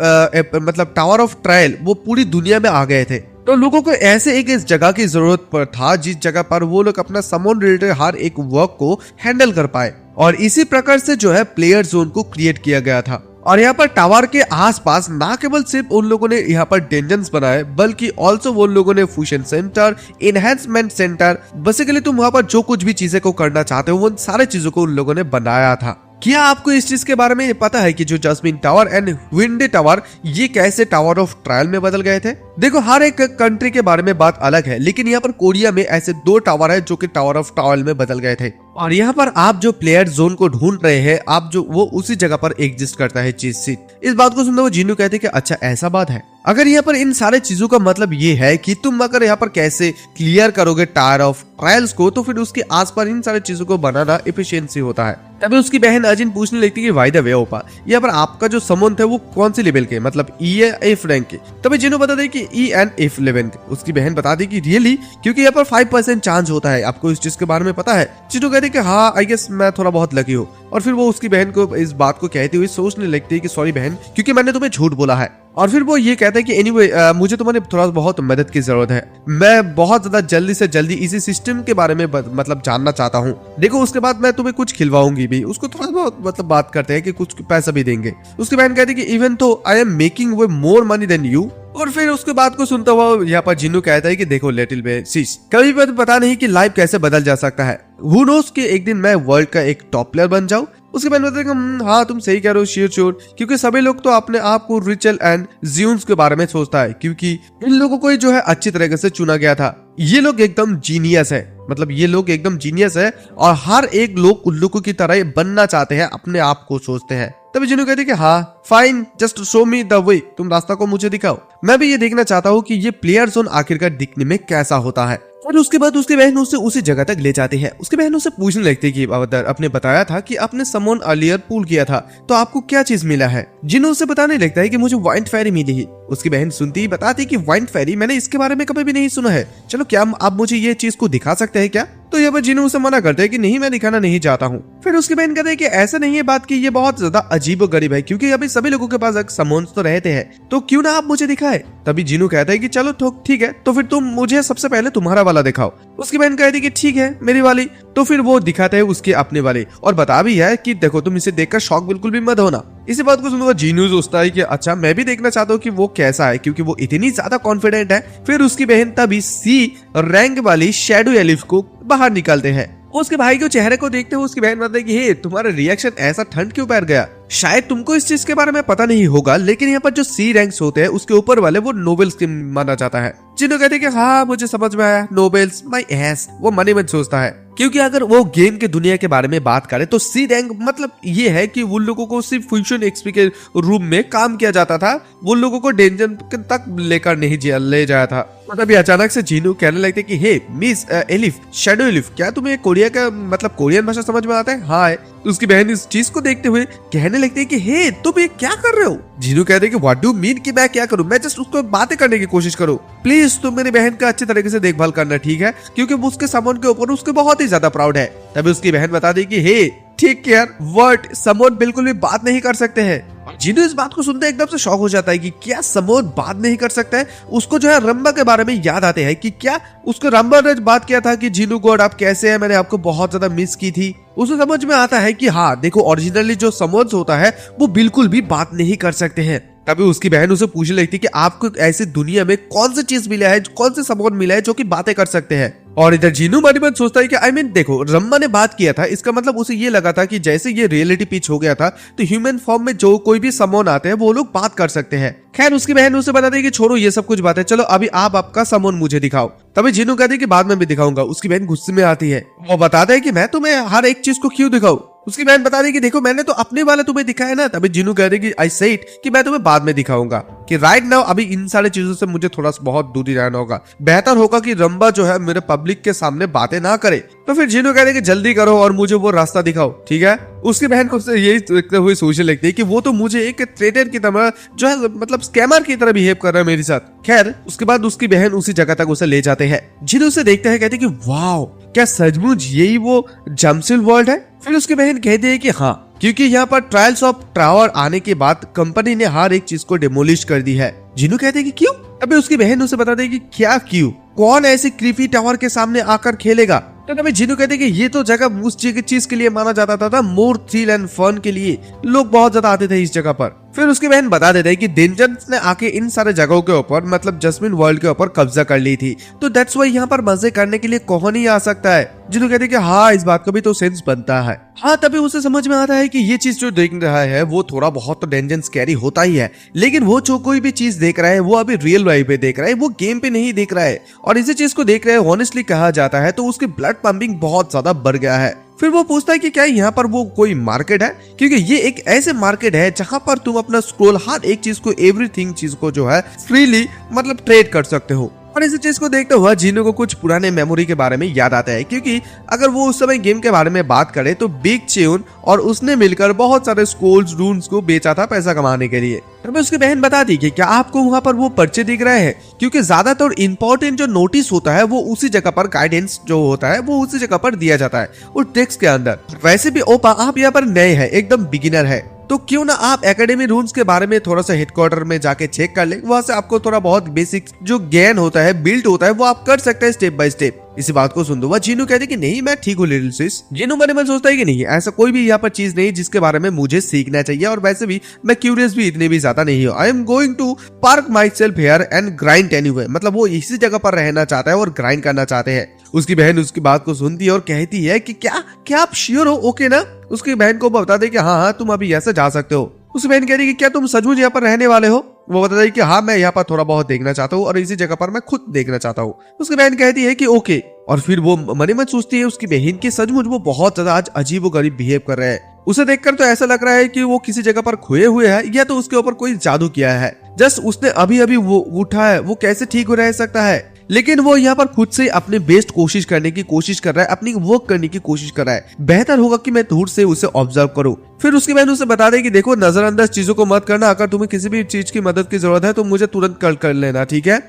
मतलब टावर ऑफ ट्रायल वो पूरी दुनिया में आ गए थे, तो लोगों को ऐसे एक इस जगह की जरूरत पर था जिस जगह पर वो लोग अपना समोन रिलेटेड हर एक वर्क को हैंडल कर पाए, और इसी प्रकार से जो है प्लेयर जोन को क्रिएट किया गया था। और यहाँ पर टावर के आसपास ना केवल सिर्फ उन लोगों ने यहाँ पर डेंजन्स बनाए, बल्कि ऑल्सो वो लोगों ने fusion centre, enhancement centre, basically तुम वहाँ पर जो कुछ भी चीजें को करना चाहते हो, उन सारे चीजों को उन लोगों ने बनाया था। क्या आपको इस चीज के बारे में पता है कि जो जस्मिन टावर एंड विंडे टावर ये कैसे टावर ऑफ ट्रायल में बदल गए थे? देखो, हर एक कंट्री के बारे में बात अलग है, लेकिन यहाँ पर कोरिया में ऐसे 2 टावर है जो कि टावर ऑफ ट्रायल में बदल गए थे। और यहाँ पर आप जो प्लेयर जोन को ढूंढ रहे हैं, आप जो वो उसी जगह पर एग्जिस्ट करता है चीज सीट। इस बात को सुनते हुए जिन्नू कहते कि अच्छा ऐसा बात है। अगर यहाँ पर इन सारे चीजों का मतलब ये है कि तुम अगर यहाँ पर कैसे क्लियर करोगे टावर ऑफ ट्रायल्स को, तो फिर उसके आसपास इन सारे चीजों को बनाना एफिशिएंसी होता है। तभी उसकी बहन अजिन पूछने लगती है कि वाई द वे ओपा, यहाँ पर आपका जो समन थे वो कौन से लेवल के, मतलब ई या एफ रैंक के? तभी जिन्नू बता दे कि ई एंड एफ लेवल के। उसकी बहन बता दी कि रियली, क्योंकि यहाँ पर 5% चांस होता है। आपको इस चीज के बारे में पता है? जिन्नू कहते कि हाँ, आई गेस मैं थोड़ा बहुत लकी हूँ। और फिर वो उसकी बहन को इस बात को कहती हुई सोचने लगती है कि सॉरी बहन, क्योंकि मैंने तुम्हें झूठ बोला है। और फिर वो ये कहता है कि एनीवे, मुझे तुम्हारी थोड़ा बहुत मदद की जरूरत है। मैं बहुत ज्यादा जल्दी से जल्दी इसी सिस्टम के बारे में मतलब जानना चाहता हूँ। देखो, उसके बाद मैं तुम्हें कुछ खिलवाऊंगी भी। उसको थोड़ा बहुत मतलब बात करते हैं कि कुछ पैसा भी देंगे। उसकी बहन कहती है कि even though I am making way more money than you. और फिर उसके बाद को सुनता हुआ यहाँ पर जिन्नू कहता है कि देखो लिटिल बे शीश, कभी भी पता नहीं कि लाइफ कैसे बदल जा सकता है। हु नोस कि एक दिन मैं वर्ल्ड का एक टॉप प्लेयर बन जाऊं। उसके बाद बताते हाँ, तुम सही कह रहे हो श्योर, क्योंकि सभी लोग तो अपने आप को रिचल एंड जियून्स के बारे में सोचता है, क्योंकि इन लोगों को जो है अच्छी तरीके से चुना गया था। ये लोग एकदम जीनियस है, मतलब ये लोग एकदम जीनियस है, और हर एक लोग उन लोगों की तरह बनना चाहते हैं, अपने आप को सोचते हैं। तभी जिन्नू कहते कि हाँ fine, just show me the way, तुम रास्ता को मुझे दिखाओ। मैं भी ये देखना चाहता हूँ कि ये प्लेयर जोन आखिरकार दिखने में कैसा होता है। और उसके बाद उसकी बहन उसे उसी जगह तक ले जाती है। उसकी बहन उसे पूछने लगती है कि आपने बताया था कि आपने समवन अर्लियर पूल किया था, तो आपको क्या चीज मिला है? जिन्नू उसे बताने लगता है कि मुझे वाइल्ड फेरी मिली ही। उसकी बहन सुनती ही बताती कि वाइंड फेरी, मैंने इसके बारे में कभी भी नहीं सुना है। चलो क्या आप मुझे ये चीज को दिखा सकते हैं क्या? तो यहाँ पर जिनू उसे मना करते हैं कि नहीं, मैं दिखाना नहीं चाहता हूँ। फिर उसकी बहन कहते हैं कि ऐसा नहीं है बात की, ये बहुत ज्यादा अजीब और गरीब है, क्योंकि अभी सभी लोगों के पास समोन्स तो रहते हैं, तो क्यों ना आप मुझे दिखाए। तभी जिनू कहता है कि चलो ठीक है, तो फिर तुम मुझे सबसे पहले तुम्हारा वाला दिखाओ। उसकी बहन कहती है कि ठीक है मेरी वाली। तो फिर वो दिखाते हैं उसके अपने वाले और बता भी है कि देखो तुम इसे देखकर शौक बिल्कुल भी मत होना। इसी बात को सुनकर जिनू सोचता है कि अच्छा मैं भी देखना चाहता हूँ कि वो कैसा है, क्योंकि वो इतनी ज्यादा कॉन्फिडेंट है। फिर उसकी बहन तभी सी रैंक वाली शैडो एलिफ को बाहर निकालते हैं। उसके भाई के चेहरे को देखते हुए उसकी बहन बताती है कि हे तुम्हारा रिएक्शन ऐसा ठंड क्यों पैर गया? शायद तुमको इस चीज के बारे में पता नहीं होगा, लेकिन यहाँ पर जो सी रैंक्स होते हैं उसके ऊपर वाले वो नोबेल्स के माना जाता है। जिन्हों कहते हैं कि हाँ मुझे समझ में आया, नोबेल्स माय एस। वो मनी में सोचता है, क्योंकि अगर वो गेम के दुनिया के बारे में बात करे तो सी रैंक मतलब ये है कि उन लोगों को सिर्फ फ्यूजन एक्सपी के रूम में काम किया जाता था, वो लोगों को डेंजर तक लेकर नहीं ले जाया था। तभी अचानक से जीनू कहने लगते कि हे मिस एलिफ, शैडो एलिफ, क्या तुम्हें कोरिया का मतलब कोरियन भाषा समझ में आता है? हाँ है। तो उसकी बहन इस चीज को देखते हुए कहने लगती है कि हे तुम ये क्या कर रहे हो? जीनू कहते हैं कि व्हाट डू मीन कि मैं क्या करूं? मैं जस्ट उसको बातें करने की कोशिश करूं। प्लीज तुम मेरी बहन का अच्छी तरीके से देखभाल करना, ठीक है? क्योंकि वो उसके सामान के ऊपर उसके बहुत ही ज्यादा प्राउड है। तभी उसकी बहन बता दी कि हे ठीक केयर वर्ड समोन बिल्कुल भी बात नहीं कर सकते हैं। जिन्हों इस बात को सुनते एकदम से शॉक हो जाता है कि क्या समोन बात नहीं कर सकता है। उसको जो है रंबा के बारे में याद आते हैं कि क्या उसको रंबा ने बात किया था कि जिनू गॉड आप कैसे हैं, मैंने आपको बहुत ज्यादा मिस की थी। उसे समझ में आता है कि हाँ देखो ओरिजिनली जो समोन्स होता है वो बिल्कुल भी बात नहीं कर सकते हैं। तभी उसकी बहन उसे पूछने लगती कि आपको ऐसी दुनिया में कौन सी चीज मिला है, कौन से समोन मिला है जो कि बातें कर सकते हैं। और इधर जीनू मन मन सोचता है कि आई मीन देखो रम्मा ने बात किया था, इसका मतलब उसे ये लगा था कि जैसे ये रियलिटी पिच हो गया था तो ह्यूमन फॉर्म में जो कोई भी समोन आते हैं वो लोग बात कर सकते हैं। खैर उसकी बहन उसे बताती है कि छोड़ो ये सब कुछ बातें, चलो अभी आप आपका समोन मुझे दिखाओ। तभी जीनू कहती है कि बाद में भी दिखाऊंगा। उसकी बहन गुस्से में आती है, वो बताता है कि मैं तुम्हें हर एक चीज को क्यों दिखाऊं। उसकी बहन बता रही कि देखो मैंने तो अपने वाला तुम्हें दिखाया ना। तभी जिनू कह रही कि आई सेड कि मैं तुम्हें बाद में दिखाऊंगा, कि राइट नाउ अभी इन सारी चीजों से मुझे थोड़ा बहुत दूरी रहना होगा। बेहतर होगा कि रंबा जो है मेरे पब्लिक के सामने बातें ना करे। तो फिर जिनू कह रही कि जल्दी करो और मुझे वो रास्ता दिखाओ, ठीक है? उसकी बहन को यही देखते हुए सोचने लगती है कि वो तो मुझे एक ट्रेडर की तरह जो है मतलब स्कैमर की तरह बिहेव कर रहा है मेरे साथ। खैर उसके बाद उसकी बहन उसी जगह तक उसे ले जाते हैं। जिनू उसे देखते हैं कहते कि वाओ क्या सचमुच यही वो जम्पसिल वर्ल्ड है? फिर उसकी बहन कहती है कि हाँ, क्योंकि यहाँ पर ट्रायल्स ऑफ टावर आने के बाद कंपनी ने हर एक चीज को डिमोलिश कर दी है। जिनू कहते हैं कि क्यों? अबे उसकी बहन उसे बताती है कि क्या क्यों, कौन ऐसे क्रीपी टावर के सामने आकर खेलेगा। तो तभी जिनू कहते हैं कि ये तो जगह उस चीज के लिए माना जाता था मोर थ्रिल एंड फन के लिए, लोग बहुत ज्यादा आते थे इस जगह पर। फिर उसकी बहन बता देते हैं कि डेंजर्स ने आके इन सारे जगहों के ऊपर मतलब जस्मिन वर्ल्ड के ऊपर कब्जा कर ली थी, तो दैट्स वाई यहाँ पर मजे करने के लिए कौन ही आ सकता है। जिनू कहते हैं कि हाँ इस बात का भी तो सेंस बनता है। हाँ तभी उसे समझ में आता है कि ये चीज जो देख रहा है वो थोड़ा बहुत तो डेंजर स्कैरी होता ही है, लेकिन वो जो कोई भी चीज देख रहा है वो अभी रियल लाइफ पे देख रहा है, वो गेम पे नहीं देख रहा है। और इसी चीज को देख रहे हैं ऑनेस्टली कहा जाता है तो उसकी ब्लड पंपिंग बहुत ज्यादा बढ़ गया है। फिर वो पूछता है कि क्या यहाँ पर वो कोई मार्केट है, क्योंकि ये एक ऐसे मार्केट है जहाँ पर तुम अपना स्क्रोल हर एक चीज को एवरीथिंग चीज को जो है फ्रीली मतलब ट्रेड कर सकते हो। और इसी चीज को देखते हुए जीनू को कुछ पुराने मेमोरी के बारे में याद आता है, क्योंकि अगर वो उस समय गेम के बारे में बात करे तो बिग चेन और उसने मिलकर बहुत सारे स्कूल्स रून्स को बेचा था पैसा कमाने के लिए। तब उसकी बहन बता दी कि क्या आपको वहाँ पर वो पर्चे दिख रहे हैं, क्योंकि ज्यादातर इंपॉर्टेंट जो नोटिस होता है वो उसी जगह पर, गाइडेंस जो होता है वो उसी जगह पर दिया जाता है उस टेक्स्ट के अंदर। वैसे भी ओपा आप यहाँ पर नए हैं, एकदम बिगिनर है, तो क्यों ना आप एकेडमी रूल्स के बारे में थोड़ा सा हेडक्वार्टर में जाके चेक कर ले, वहां से आपको थोड़ा बहुत बेसिक जो ज्ञान होता है बिल्ड होता है वो आप कर सकते हैं स्टेप बाय स्टेप। इसी बात को सुनते हुए जिनू कहते कि नहीं मैं ठीक हूँ लिटिल सिस। जिनू मन मन सोचता है कि नहीं ऐसा कोई भी यहाँ पर चीज नहीं जिसके बारे में मुझे सीखना चाहिए, और वैसे भी मैं क्यूरियस भी इतने भी ज्यादा नहीं हूँ। I am going to park myself here and grind anyway, मतलब वो इसी जगह पर रहना चाहता है और ग्राइंड करना चाहते हैं। उसकी बहन उसकी बात को सुनती है और कहती है कि क्या आप श्योर हो, ओके ना? उसकी बहन को बता दे कि हाँ तुम अभी ऐसे जा सकते हो। उसकी बहन कह रही कि क्या तुम सचमुच यहाँ पर रहने वाले हो? वो बताता है कि हाँ मैं यहाँ पर थोड़ा बहुत देखना चाहता हूँ और इसी जगह पर मैं खुद देखना चाहता हूँ। उसकी बहन कहती है कि ओके, और फिर वो मनी मन सोचती है उसकी बहन की सचमुच वो बहुत ज्यादा आज अजीब और गरीब बिहेव कर रहे हैं। उसे देखकर तो ऐसा लग रहा है कि वो किसी जगह पर खोए हुए है या तो उसके ऊपर कोई जादू किया है। जस्ट उसने अभी अभी वो उठा है, वो कैसे ठीक हो रह सकता है? लेकिन वो यहाँ पर खुद से अपने बेस्ट कोशिश करने की कोशिश कर रहा है, अपनी वर्क करने की कोशिश कर रहा है। बेहतर होगा कि मैं दूर से उसे ऑब्जर्व करूं। फिर उसकी बहन उसे बता दे कि देखो नजरअंदाज चीजों को मत करना, अगर तुम्हें किसी भी चीज की मदद की जरूरत है तो मुझे तुरंत कॉल कर लेना, ठीक है।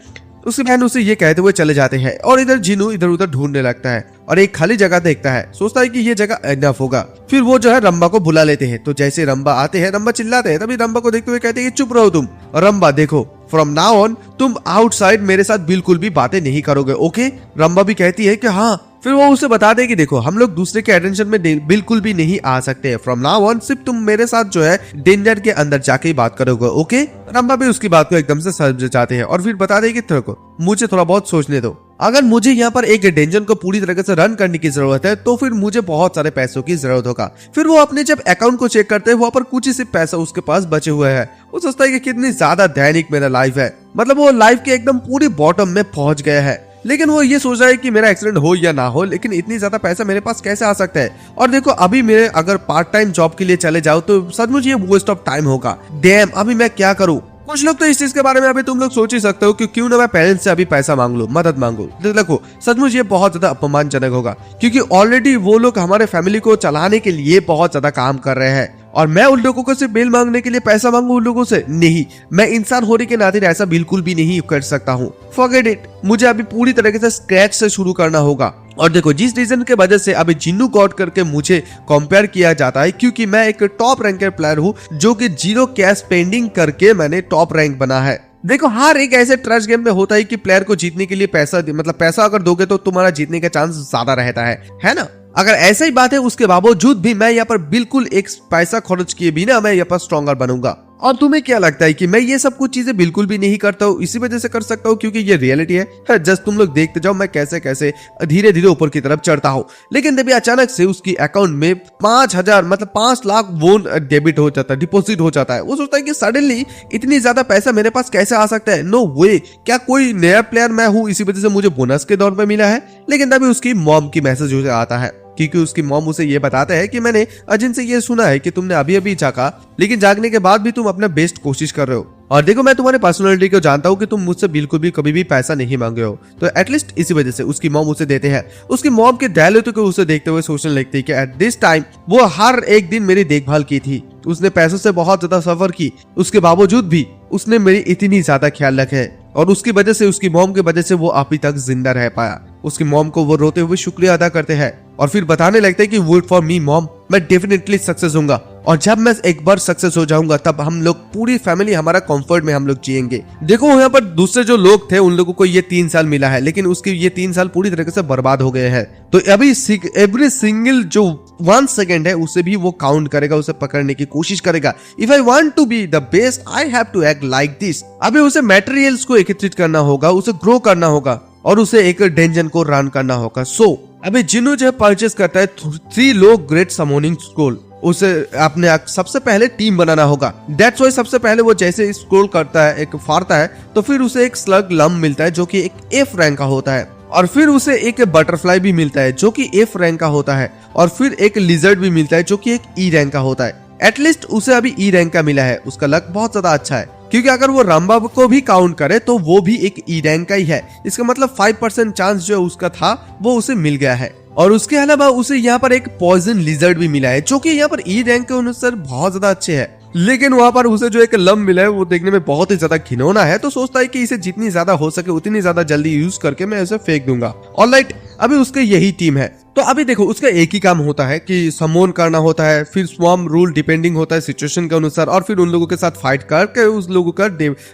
उसकी बहन उसे ये कहते हुए चले जाते हैं और इधर जिनू इधर उधर ढूंढने लगता है और एक खाली जगह देखता है, सोचता है कि ये जगह इनफ होगा। फिर वो जो है रंबा को बुला लेते हैं। तो जैसे रंबा आते हैं, रंबा चिल्लाते हैं, तभी रंबा को देखते हुए कहते हैं कि चुप रहो तुम। रंबा देखो, फ्रॉम नाउ ऑन तुम आउटसाइड मेरे साथ बिल्कुल भी बातें नहीं करोगे, ओके। रंबा भी कहती है कि हाँ। फिर वो उसे बता दे कि देखो हम लोग दूसरे के अटेंशन में बिल्कुल भी नहीं आ सकते, फ्रॉम नाउ ऑन सिर्फ तुम मेरे साथ जो है डेंजर के अंदर जाके ही बात करोगे, ओके। रंबा भी उसकी बात को एकदम से समझ जाते हैं और फिर बता दे कि तेरे को मुझे थोड़ा बहुत सोचने दो, अगर मुझे यहाँ पर एक डेंजन को पूरी तरीके से रन करने की जरूरत है तो फिर मुझे बहुत सारे पैसों की जरूरत होगा। फिर वो अपने जब अकाउंट को चेक करते हैं वहाँ पर कुछ ही सिर्फ पैसा उसके पास बचे हुए हैं। वो सोचता है कि कितनी ज्यादा दैनिक मेरा लाइफ है, मतलब वो लाइफ के एकदम पूरी बॉटम में पहुंच गया है। लेकिन वो ये सोच रहा है कि मेरा एक्सीडेंट हो या ना हो, लेकिन इतनी ज्यादा पैसा मेरे पास कैसे आ सकता है। और देखो अभी मेरे अगर पार्ट टाइम जॉब के लिए चले जाओ तो सचमुच ये वेस्ट ऑफ टाइम होगा। डैम, अभी मैं क्या करूं। कुछ लोग तो इस चीज के बारे में अभी तुम लोग सोच ही सकते हो कि क्यों ना मैं पेरेंट्स से अभी पैसा मांग लूं, मदद मांगू। देखो सचमुच ये बहुत ज्यादा अपमानजनक होगा, क्योंकि ऑलरेडी वो लोग हमारे फैमिली को चलाने के लिए बहुत ज्यादा काम कर रहे हैं और मैं उन लोगों को सिर्फ बिल मांगने के लिए पैसा मांगू उन लोगों से। नहीं, मैं इंसान होने के नाते ऐसा बिल्कुल भी नहीं कर सकता हूँ। फॉरगेट इट, मुझे अभी पूरी तरीके से स्क्रैच से शुरू करना होगा। और देखो जिस रीजन के वजह से अभी जिन्नू गॉड करके मुझे कंपेयर किया जाता है, क्योंकि मैं एक टॉप रैंक के प्लेयर हूँ जो कि 0 कैश स्पेंडिंग करके मैंने टॉप रैंक बना है। देखो हर एक ऐसे ट्रस्ट गेम में होता है कि प्लेयर को जीतने के लिए पैसा अगर दोगे तो तुम्हारा जीतने का चांस ज्यादा रहता है ना। अगर ऐसा ही बात है उसके बावजूद भी मैं यहाँ पर बिल्कुल एक पैसा खर्च किए बिना मैं यहाँ पर स्ट्रॉन्गर बनूंगा। और तुम्हें क्या लगता है कि मैं ये सब कुछ चीजें बिल्कुल भी नहीं करता हूँ, इसी वजह से कर सकता हूँ क्योंकि ये रियलिटी है। जस्ट तुम लोग देखते जाओ मैं कैसे कैसे धीरे धीरे ऊपर की तरफ चढ़ता हूँ। लेकिन तभी अचानक से उसकी अकाउंट में 5,000 मतलब 5 लाख वोन डेबिट हो जाता है, डिपॉजिट हो जाता है। वो सोचता है कि सडनली इतनी ज्यादा पैसा मेरे पास कैसे आ सकता है। नो वे, क्या कोई नया प्लेयर मैं हूँ इसी वजह से मुझे बोनस के दौर पर मिला है। लेकिन तभी उसकी मॉम की मैसेज उसे आता है, क्योंकि उसकी मॉम उसे ये बताते हैं कि मैंने अजिन से ये सुना है कि तुमने अभी अभी जागा, लेकिन जागने के बाद भी तुम अपना बेस्ट कोशिश कर रहे हो। और देखो मैं तुम्हारे पर्सनालिटी को जानता हूँ कि तुम मुझसे बिल्कुल भी कभी भी पैसा नहीं मांगे हो। तो एटलीस्ट इसी वजह से उसकी मॉम उसे देते हैं। उसकी मॉम के डायलॉग को उसे देखते हुए सोचने लगती है कि एट दिस टाइम वो हर एक दिन मेरी देखभाल की थी, उसने पैसों से बहुत ज्यादा सफर की, उसके बावजूद भी उसने मेरी इतनी ज्यादा ख्याल रखा है और उसकी वजह से उसकी मॉम की वजह से वो अभी तक जिंदा रह पाया। उसकी मॉम को वो रोते हुए शुक्रिया अदा करते हैं और फिर बताने लगते हैं कि वोट फॉर मी मॉम, मैं डेफिनेटली सक्सेस होऊंगा और जब मैं एक बार सक्सेस हो जाऊंगा तब हम लोग पूरी फैमिली हमारा कंफर्ट में हम लोग जिएंगे। देखो यहाँ पर दूसरे जो लोग थे उन लोगों को ये 3 साल मिला है, लेकिन उसके ये 3 साल पूरी तरीके से बर्बाद हो गए हैं। तो अभी एवरी सिंगल जो 1 सेकेंड है उसे भी वो काउंट करेगा, उसे पकड़ने की कोशिश करेगा। If I want to be the best I have to act like this. अभी उसे मटेरियल्स को एकत्रित करना होगा, उसे ग्रो करना होगा और उसे एक डेंजन को रन करना होगा। सो अभी जिन्नू जो परचेस करता है 3 लोग ग्रेट समोनिंग स्क्रोल, उसे अपने सबसे पहले टीम बनाना होगा। दैट्स व्हाई सबसे पहले वो जैसे स्क्रॉल करता है, एक फाड़ता है, तो फिर उसे एक स्लग लम मिलता है जो कि एक एफ रैंक का होता है और फिर उसे एक बटरफ्लाई भी मिलता है जो कि एफ रैंक का होता है और फिर एक लिजर्ड भी मिलता है जो कि एक ई रैंक का होता है। एटलीस्ट उसे अभी ई रैंक का मिला है, उसका लक बहुत ज्यादा अच्छा है, क्योंकि अगर वो रंबा को भी काउंट करे तो वो भी एक ई रैंक का ही है। इसका मतलब 5% चांस जो उसका था वो उसे मिल गया है। और उसके अलावा उसे यहाँ पर एक पॉइजन लिजर्ड भी मिला है जो कि यहाँ पर ई रैंक के अनुसार बहुत ज्यादा अच्छे है। लेकिन वहां पर उसे जो एक लम मिला है वो देखने में बहुत ही ज्यादा घिनौना है, तो सोचता है कि इसे जितनी ज्यादा हो सके उतनी ज्यादा जल्दी यूज करके मैं इसे फेंक दूंगा। ऑलराइट, अभी उसके यही टीम है। तो अभी देखो उसका एक ही काम होता है कि समोन करना होता है, फिर स्वॉर्म रूल डिपेंडिंग होता है सिचुएशन के अनुसार, और फिर उन लोगों के साथ फाइट करके उस लोगों का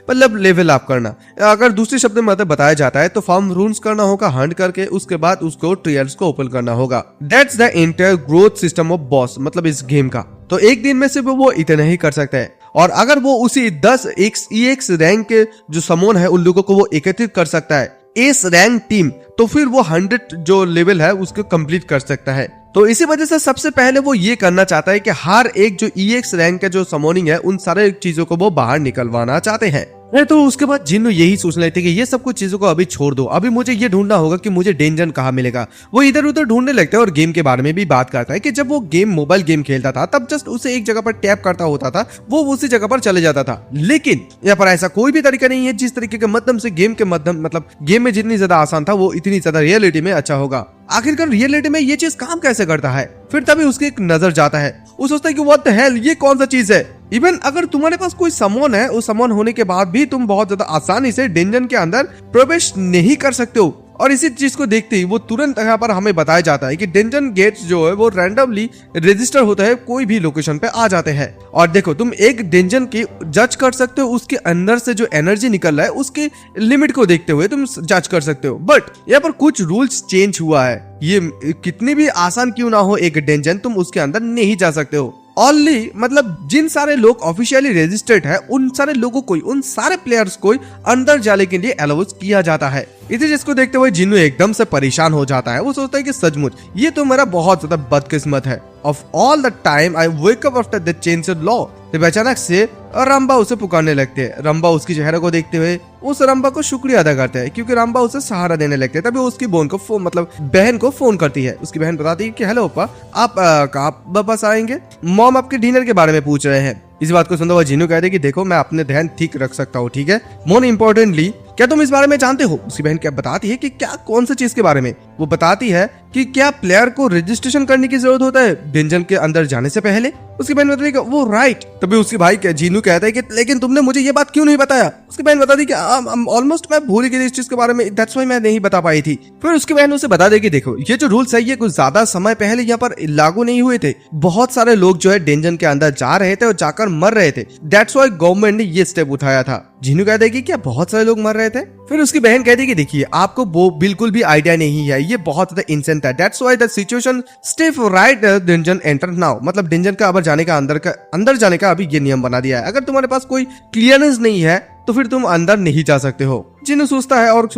मतलब लेवल अप करना। अगर दूसरे शब्द में मतलब बताया जाता है तो फार्म रूल्स करना होगा हंट करके, उसके बाद उसको ट्रियल्स को ओपन करना होगा। That's the entire growth system of boss, मतलब इस गेम का। तो एक दिन में सिर्फ वो इतना ही कर सकता है, और अगर वो उसी 10 EX रैंक के जो समोन है उन लोगों को वो एकत्रित कर सकता है एस रैंक टीम, तो फिर वो 100 जो लेवल है उसको कंप्लीट कर सकता है। तो इसी वजह से सबसे पहले वो ये करना चाहता है कि हर एक जो EX रैंक का जो समोनिंग है उन सारे चीजों को वो बाहर निकलवाना चाहते हैं। नहीं तो उसके बाद जिन्नू यही सोचने लगते कि ये सब कुछ चीजों को अभी छोड़ दो, अभी मुझे ये ढूंढना होगा कि मुझे डेंजन कहाँ मिलेगा। वो इधर उधर ढूंढने लगता है और गेम के बारे में भी बात करता है कि जब वो गेम मोबाइल गेम खेलता था तब जस्ट उसे एक जगह पर टैप करता होता था, वो उसी जगह पर चले जाता था। लेकिन यहाँ पर ऐसा कोई भी तरीका नहीं है जिस तरीके के माध्यम से गेम के माध्यम मतलब गेम में जितनी ज्यादा आसान था वो इतनी ज्यादा रियलिटी में अच्छा होगा। आखिरकार रियलिटी में ये चीज काम कैसे करता है? फिर तभी उसके एक नजर जाता है, वो सोचता है कि व्हाट द हेल, ये कौन सा चीज है। इवन अगर तुम्हारे पास कोई समन है, उस समन होने के बाद भी तुम बहुत ज्यादा आसानी से डेंजन के अंदर प्रवेश नहीं कर सकते हो। और इसी चीज को देखते ही वो तुरंत यहाँ पर हमें बताया जाता है कि डेंजन गेट्स जो है वो रैंडमली रजिस्टर होता है, कोई भी लोकेशन पे आ जाते हैं। और देखो तुम एक डेंजन की जज कर सकते हो, उसके अंदर से जो एनर्जी निकल रहा है उसके लिमिट को देखते हुए तुम जज कर सकते हो। बट यहाँ पर कुछ रूल्स चेंज हुआ है, ये कितनी भी आसान क्यों ना हो एक डेंजन, तुम उसके अंदर नहीं जा सकते हो। ओनली मतलब जिन सारे लोग ऑफिशियली रजिस्टर्ड है उन सारे लोगों को, उन सारे प्लेयर्स को अंदर जाने के लिए अलाउंस किया जाता है। इसी जिसको देखते हुए जिन्नू एकदम से परेशान हो जाता है। वो सोचता है कि सचमुच ये तो मेरा बहुत ज्यादा बदकिस्मत है। Of all the time I wake up after the change law. तब अचानक से रंबा उसे पुकारने लगते हैं। रंबा उसके चेहरे को देखते हुए उस रंबा को शुक्रिया अदा करते हैं क्योंकि रंबा उसे सहारा देने लगते हैं। तभी उसकी बहन को फोन करती है। उसकी बहन बताती है कि हेलो पापा, आप कहाँ वापस आएंगे? मॉम आपके डिनर के बारे में पूछ रहे हैं। इस बात को सुनते हुए जिन्नू कहते हैं कि देखो मैं अपने ध्यान ठीक रख सकता हूँ, ठीक है। मोर इम्पोर्टेंटली क्या तुम इस बारे में जानते हो? उसकी बहन क्या बताती है कि क्या, कौन सी चीज के बारे में? वो बताती है कि क्या प्लेयर को रजिस्ट्रेशन करने की जरूरत होता है डेंजन के अंदर जाने से पहले। उसकी बहन बताती है कि वो राइट। तभी उसके भाई जिन्नू कहता है कि लेकिन तुमने मुझे ये बात क्यों नहीं बताया? उसकी बहन बताती है कि ऑलमोस्ट मैं भूल गई इस चीज के बारे में, दैट्स व्हाई मैं नहीं बता पाई थी। फिर उसकी बहन उसे बता देगी देखो ये जो रूल्स है ये कुछ ज्यादा समय पहले यहाँ पर लागू नहीं हुए थे। बहुत सारे लोग जो है डेंजन के अंदर जा रहे थे और जाकर मर रहे थे, दैट्स व्हाई गवर्नमेंट ने ये स्टेप उठाया था। जिन्नू कहता है कि क्या बहुत सारे लोग मर रहे थे? फिर उसकी बहन कहती है कि देखिए आपको वो बिल्कुल भी आइडिया नहीं है, ये बहुत ज्यादा इंसेंट है, that's why the situation stiff right dungeon enter now. मतलब डेंजन का अब जाने का अंदर जाने का अभी ये नियम बना दिया है। अगर तुम्हारे पास कोई क्लियरेंस नहीं है तो फिर तुम अंदर नहीं जा सकते हो। जिन्नू सोचता है और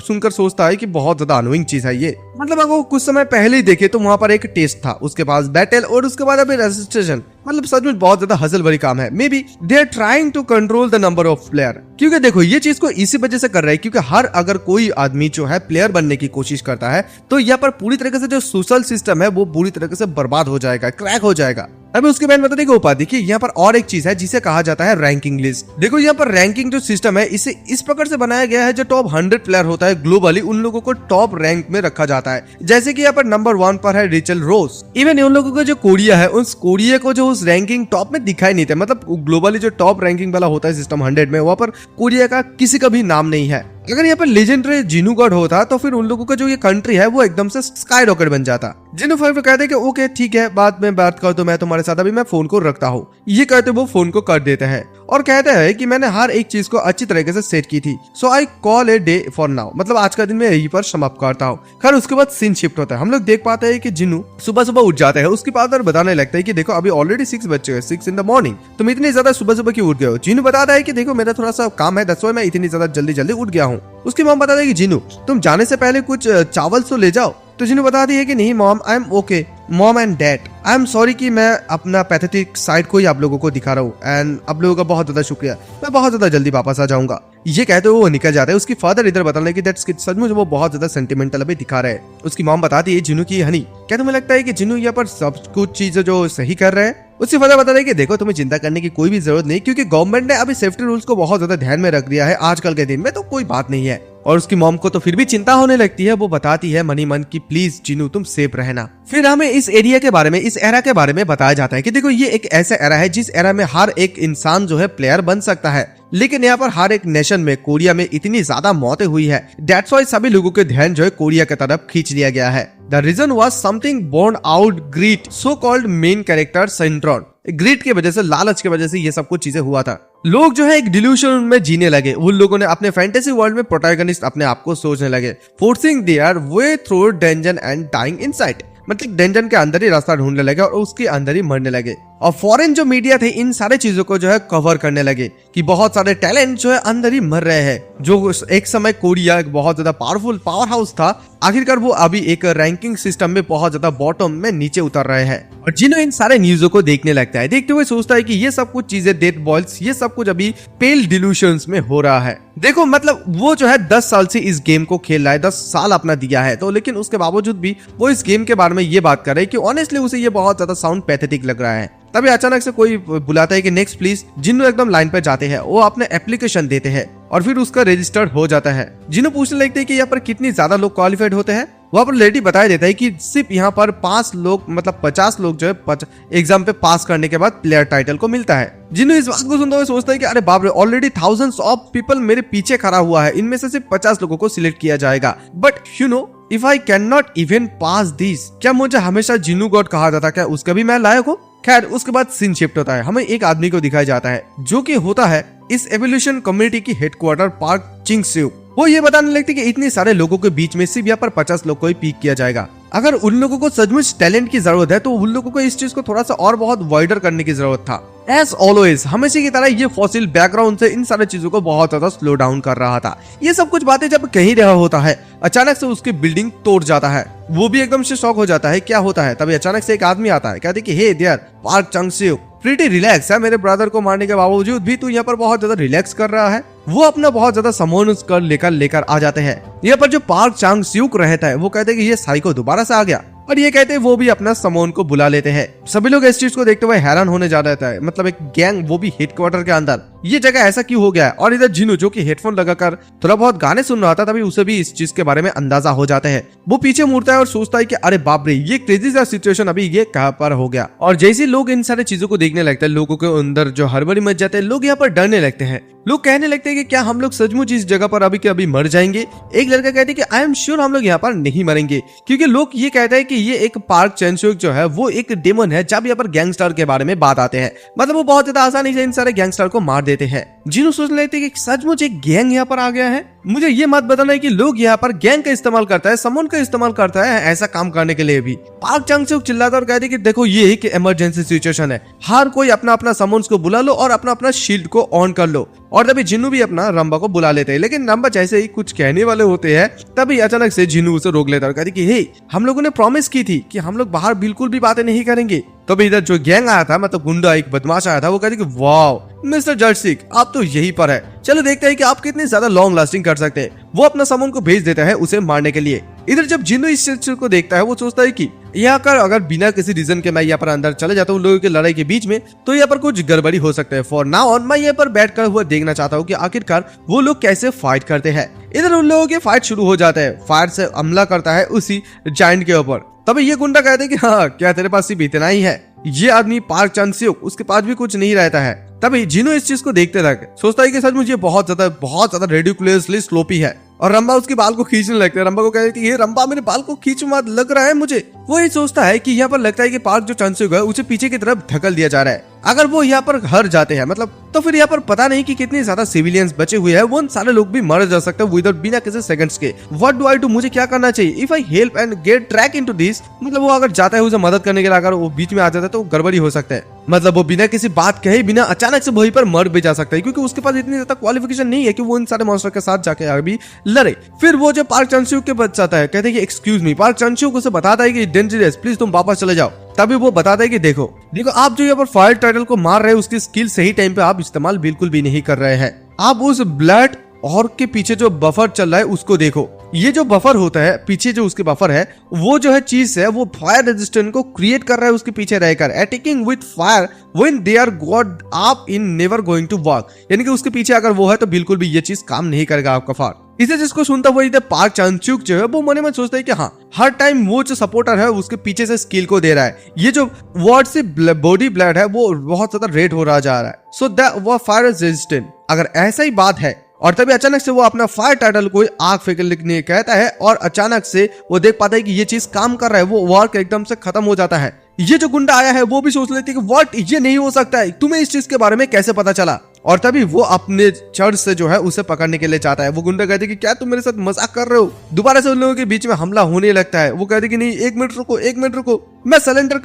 सुनकर सोचता है कि बहुत ज्यादा अनोइंग चीज है ये। मतलब अगर वो कुछ समय पहले ही देखे तो वहां पर एक टेस्ट था, उसके पास बैटल और उसके बाद अभी रजिस्ट्रेशन। मतलब सच में बहुत ज्यादा हसल भरी काम है। Maybe they are trying to control the number of player. क्योंकि देखो ये चीज को इसी वजह से कर रहे हैं क्योंकि हर अगर कोई आदमी जो है प्लेयर बनने की कोशिश करता है तो यहाँ पर पूरी तरीके से जो सोशल सिस्टम है वो पूरी तरीके से बर्बाद हो जाएगा, क्रैक हो जाएगा। अभी उसके बहन बताते कि उपाधि देखिए यहाँ पर और एक चीज है जिसे कहा जाता है रैंकिंग लिस्ट। देखो यहाँ पर रैंकिंग जो सिस्टम है इसे इस प्रकार से बनाया गया है, जो टॉप 100 प्लेयर होता है ग्लोबली उन लोगों को टॉप रैंक में रखा जाता है। जैसे कि यहाँ पर नंबर 1 पर है रिचल रोज। इवन उन लोगों का जो कोरिया है उस कोरिया को जो उस रैंकिंग टॉप में दिखाई नहीं था। मतलब ग्लोबली जो टॉप रैंकिंग वाला होता है सिस्टम 100 में, वहां पर कोरिया का किसी का भी नाम नहीं है। अगर यहाँ पर लेजेंडरी जिन्नू गॉड होता तो फिर उन लोगों का जो ये कंट्री है वो एकदम से स्काई रॉकेट बन जाता। जिन्नू फिर कहते कि ओके ठीक है, बाद में बात कर, तो मैं तुम्हारे साथ अभी मैं फोन को रखता हूँ। ये कहते वो फोन को कर देते हैं और कहते हैं कि मैंने हर एक चीज को अच्छी तरीके से सेट की थी, so I call a day for now. मतलब आज का दिन मैं यही पर समाप्त करता हूँ। खैर उसके बाद सीन शिफ्ट होता है। हम लोग देख पाते हैं कि जिन्नू सुबह सुबह उठ जाते हैं। उसके फादर बताने लगता है कि देखो अभी ऑलरेडी 6 बज चुके हैं, 6 in the morning, तुम इतनी ज्यादा सुबह सुबह क्यों उठ गए हो? जिन्नू बताता है कि देखो मेरा थोड़ा सा काम है, दैट्स व्हाई मैं इतनी ज्यादा जल्दी उठ गया हूँ। उसकी मॉम बताता है कि जिन्नू तुम जाने से पहले कुछ चावल तो ले जाओ। तो जिन्नू बताती है कि नहीं mom, I am okay mom and dad, I am sorry कि मैं अपना पैथेटिक साइड को ही आप लोगों को दिखा रहा हूँ एंड आप लोगों का बहुत ज्यादा शुक्रिया, मैं बहुत ज्यादा जल्दी वापस आ जाऊंगा। ये कहते हुए वो निकल जाता है। उसकी फादर इधर बताने की दैट्स सचमुच वो बहुत ज्यादा सेंटिमेंटल अभी दिखा रहे हैं। उसकी मॉम बताती है जिन्नू की हनी, क्या तुम्हें लगता है कि जिन्नू यहाँ पर सब कुछ चीजें जो सही कर रहे हैं? उसकी फादर बता रहे कि देखो तुम्हें चिंता करने की कोई भी जरूरत नहीं, क्योंकि गवर्नमेंट ने अभी सेफ्टी रूल्स को बहुत ज्यादा ध्यान में रख दिया है आजकल के दिन में, तो कोई बात नहीं है। और उसकी मॉम को तो फिर भी चिंता होने लगती है। वो बताती है मनी मन की प्लीज जिन्नू तुम सेफ रहना। फिर हमें इस एरिया के बारे में, इस एरा के बारे में बताया जाता है कि देखो ये एक ऐसा एरा है जिस एरा में हर एक इंसान जो है प्लेयर बन सकता है, लेकिन यहाँ पर हर एक नेशन में, कोरिया में इतनी ज्यादा मौतें हुई है, दैट्स व्हाई सभी लोगों के ध्यान जो है कोरिया की तरफ खींच लिया गया है। The reason was something born out greed, so called main character syndrome. Greed की वजह से, लालच की वजह से ये सब कुछ चीजें हुआ था। लोग जो है एक डिल्यूशन में जीने लगे। उन लोगों ने अपने फैंटेसी वर्ल्ड में प्रोटैगनिस्ट अपने आप को सोचने लगे, forcing their way through dungeon and dying inside. मतलब डेंजन के अंदर ही रास्ता ढूंढने लगे और उसके अंदर ही मरने लगे। और फॉरेन जो मीडिया थे इन सारे चीजों को जो है कवर करने लगे कि बहुत सारे टैलेंट जो है अंदर ही मर रहे हैं। जो एक समय कोरिया एक बहुत ज्यादा पावरफुल पावर हाउस था, आखिरकार वो अभी एक रैंकिंग सिस्टम में बहुत ज्यादा बॉटम में नीचे उतर रहे हैं। और जिन्हों इन सारे न्यूज़ों को देखने लगता है, देखते हुए सोचता है कि ये सब कुछ चीजें डेथ बॉल्स, ये सब कुछ अभी पेल डिल्यूशंस में हो रहा है। देखो मतलब वो जो है 10 साल से इस गेम को खेल रहा है, 10 साल अपना दिया है, तो लेकिन उसके बावजूद भी वो इस गेम के बारे में ये बात कर रहे हैं कि ऑनेस्टली उसे ये बहुत ज्यादा साउंड पैथेटिक लग रहा है। तभी अचानक से कोई बुलाता है कि नेक्स्ट प्लीज। जिन्हों एकदम लाइन पे जाते हैं, वो अपने एप्लीकेशन देते हैं और फिर उसका रजिस्टर्ड हो जाता है। जिन्हों पूछने लगते हैं कि यहाँ पर कितनी ज्यादा लोग क्वालिफाइड होते हैं। वहाँ पर लेडी बता देता है कि सिर्फ यहाँ पर 5 लोग मतलब 50 लोग जो है एग्जाम पे पास करने के बाद प्लेयर टाइटल को मिलता है। जिन्हों इस बात को सुनते हुए सोचता है कि अरे बाप रे, ऑलरेडी थाउजेंड्स ऑफ पीपल मेरे पीछे खड़ा हुआ है, इनमें से सिर्फ 50 लोगों को सिलेक्ट किया जाएगा। But you know if I can not even pass this, क्या मुझे हमेशा जिन्नू गॉड कहा जाता, क्या उसका भी मैं लायक हूँ? खैर उसके बाद सीन शिफ्ट होता है, हमें एक आदमी को दिखाया जाता है जो कि होता है इस एवोल्यूशन कम्युनिटी की हेडक्वार्टर पार्क चिंगस्यू। वो ये बताने लगती कि इतने सारे लोगों के बीच में सिर्फ यहाँ पर 50 लोग को ही पिक किया जाएगा। अगर उन लोगों को सचमुच टैलेंट की जरूरत है तो उन लोगों को इस चीज को थोड़ा सा और बहुत वाइडर करने की जरूरत था। एज ऑलवेज हमेशा की तरह ये फॉसिल बैकग्राउंड से इन सारी चीजों को बहुत ज्यादा स्लो डाउन कर रहा था। ये सब कुछ बातें जब कहीं रहा होता है, अचानक से उसकी बिल्डिंग तोड़ जाता है। वो भी एकदम से शॉक हो जाता है, क्या होता है। तभी अचानक से एक आदमी आता है, कहते कि hey there Park Changsu, pretty relax है, मेरे ब्रदर को मारने के बावजूद भी तू यहाँ पर बहुत ज्यादा रिलैक्स कर रहा है। वो अपना बहुत ज्यादा सामान कर लेकर आ जाते हैं। यहाँ पर जो पार्क चांगस्यूक रहता है वो कहते हैं कि ये साइको दोबारा से आ गया, और ये कहते हैं वो भी अपना सामान को बुला लेते हैं। सभी लोग इस चीज को देखते हुए हैरान होने जा रहता है, मतलब एक गैंग, वो भी हेडक्वार्टर के अंदर, ये जगह ऐसा क्यों हो गया है। और इधर जिन्नू जो कि हेडफोन लगाकर थोड़ा बहुत गाने सुन रहा था, तभी उसे भी इस चीज के बारे में अंदाजा हो जाता है। वो पीछे मुड़ता है और सोचता है कि अरे बाप रे, ये क्रेजी सा सिचुएशन अभी ये कहां पर हो गया। और जैसे लोग इन सारे चीजों को देखने लगते हैं, लोगों के अंदर जो हड़बड़ी मच जाते हैं, लोग यहाँ पर डरने लगते हैं। लोग कहने लगते हैं कि क्या हम लोग सचमुच इस जगह पर अभी के अभी मर जाएंगे। एक लड़का कहते हैं कि आई एम श्योर हम लोग यहाँ पर नहीं मरेंगे, क्योंकि लोग ये कहते हैं कि ये एक पार्क चैंगस्यूक जो है वो एक डेमन है। जब यहाँ पर गैंगस्टर के बारे में बात आते हैं, मतलब वो बहुत ज्यादा आसानी से इन सारे गैंगस्टर को मार देते हैं। जिन्हों सोच लेते हैं कि सचमुच एक गैंग यहाँ पर आ गया है। मुझे ये मत बताना है कि लोग यहाँ पर गैंग का इस्तेमाल करता है, समून का इस्तेमाल करता है ऐसा काम करने के लिए भी। पार्क चांगस्यूक चिल्लाता और कहते कि देखो ये एक इमरजेंसी सिचुएशन है, हर कोई अपना अपना समून्स को बुला लो और अपना अपना शील्ड को ऑन कर लो। और तभी जिन्नू भी अपना रंबा को बुला लेते हैं, लेकिन रंबा जैसे ही कुछ कहने वाले होते हैं तभी अचानक से जिन्नू उसे रोक लेता और कहती कि हे, हम लोगों ने प्रॉमिस की थी कि हम लोग बाहर बिल्कुल भी बातें नहीं करेंगे। तभी इधर जो गैंग आया था, मतलब गुंडा एक बदमाश आया था, वो कहती कि वाओ मिस्टर जर्सिक, आप तो यहीं पर है, चलो देखते हैं कि आप कितनी ज्यादा लॉन्ग लास्टिंग कर सकते हैं। वो अपना सामान को भेज देता है उसे मारने के लिए। इधर जब जिन्नू इस चीज को देखता है, वो सोचता है कि यहाँ कर अगर बिना किसी रीजन के मैं यहाँ पर अंदर चले जाता हूँ लोगों की लड़ाई के बीच में, तो यहाँ पर कुछ गड़बड़ी हो सकता है। फॉर नाउ ऑन मैं यहाँ पर बैठ कर हुआ देखना चाहता हूँ कि आखिरकार वो लोग कैसे फाइट करते हैं। इधर उन लोगों के फाइट शुरू हो जाता है, फायर से हमला करता है उसी जायंट के ऊपर। तभी ये गुंडा कहते हैं कि हाँ, क्या तेरे पास सिर्फ इतना ही है। ये आदमी पार्क चांगस्यूक, उसके पास भी कुछ नहीं रहता है। तभी जिन्नू इस चीज को देखते रह सोचता है कि सच मुझे बहुत ज्यादा रेडिकुलसली स्लोपी है। और रंबा उसके बाल को खींचने लगता है। रंबा को कहती है, ये रंबा मेरे बाल को खींच मत, लग रहा है मुझे। वो ये सोचता है कि यहाँ पर लगता है कि पार्क जो चांगस्यूक है उसे पीछे की तरफ धकल दिया जा रहा है। अगर वो यहाँ पर हार जाते हैं मतलब, तो फिर यहाँ पर पता नहीं कि कितने ज्यादा सिविलियंस बचे हुए हैं, वो सारे लोग भी मर जा सकते हैं विदाउट बिना किसी सेकंड्स के। व्हाट डू आई डू, मुझे क्या करना चाहिए। If I help and get track into this, मतलब वो अगर जाता है उसे मदद करने के लिए, अगर वो बीच में आ जाता है तो गड़बड़ी हो सकता है। मतलब वो बिना किसी बात कहे बिना अचानक से वहीं पर मर भी जा सकता है, क्योंकि उसके पास इतनी ज्यादा क्वालिफिकेशन नहीं है कि वो इन सारे मॉन्स्टर के साथ जाके अभी लड़े। फिर वो जो पार्क चांगस्यूक के बच जाता है, कहते हैं कि एक्सक्यूज मी। पार्क चांगस्यूक उसे बताता है कि डेंजरस, प्लीज तुम वापस चले जाओ। तभी वो बताता है कि देखो आप जो यहाँ पर फायर टाइटल को मार रहे हैं, उसकी स्किल सही टाइम पे आप इस्तेमाल बिल्कुल भी नहीं कर रहे हैं। आप उस ब्लड और के पीछे जो बफर चल रहा है उसको देखो। ये जो बफर होता है पीछे, जो उसके बफर है, वो जो है चीज है, वो फायर रेजिस्टेंट को क्रिएट कर रहा है उसके पीछे रहकर। Attacking with fire when they are guard up in never going to work, यानी कि उसके पीछे अगर वो है तो बिल्कुल भी ये चीज काम नहीं करेगा आपका फायर। इसे जिसको सुनता हुआ इधर पार्क चांगस्यूक जो है वो मने में सोचता है कि हाँ, हर टाइम वो जो सपोर्टर है उसके पीछे से स्किल को दे रहा है। ये जो वर्ड से बॉडी ब्लड है वो बहुत ज्यादा रेड हो रहा जा रहा है, सो दैट वो फायर रेजिस्टेंट। अगर ऐसा ही बात है, और तभी अचानक से वो अपना फायर टाइटल को आग फेंकने के लिए कहता है, और अचानक से वो देख पाता है कि ये चीज काम कर रहा है। वो वर्क एकदम से खत्म हो जाता है। ये जो गुंडा आया है वो भी सोच लेती है कि व्हाट, ये नहीं हो सकता है, तुम्हें इस चीज के बारे में कैसे पता चला। और तभी वो अपने चढ़ से जो है उसे पकड़ने के लिए चाहता है। वो गुंडा कहते कि क्या तुम मेरे साथ मजाक कर रहे हो। दोबारा से उन लोगों के बीच में हमला होने लगता है। वो कहते कि नहीं, 1 मिनट रुको, 1 मिनट रुको, मैं सरेंडर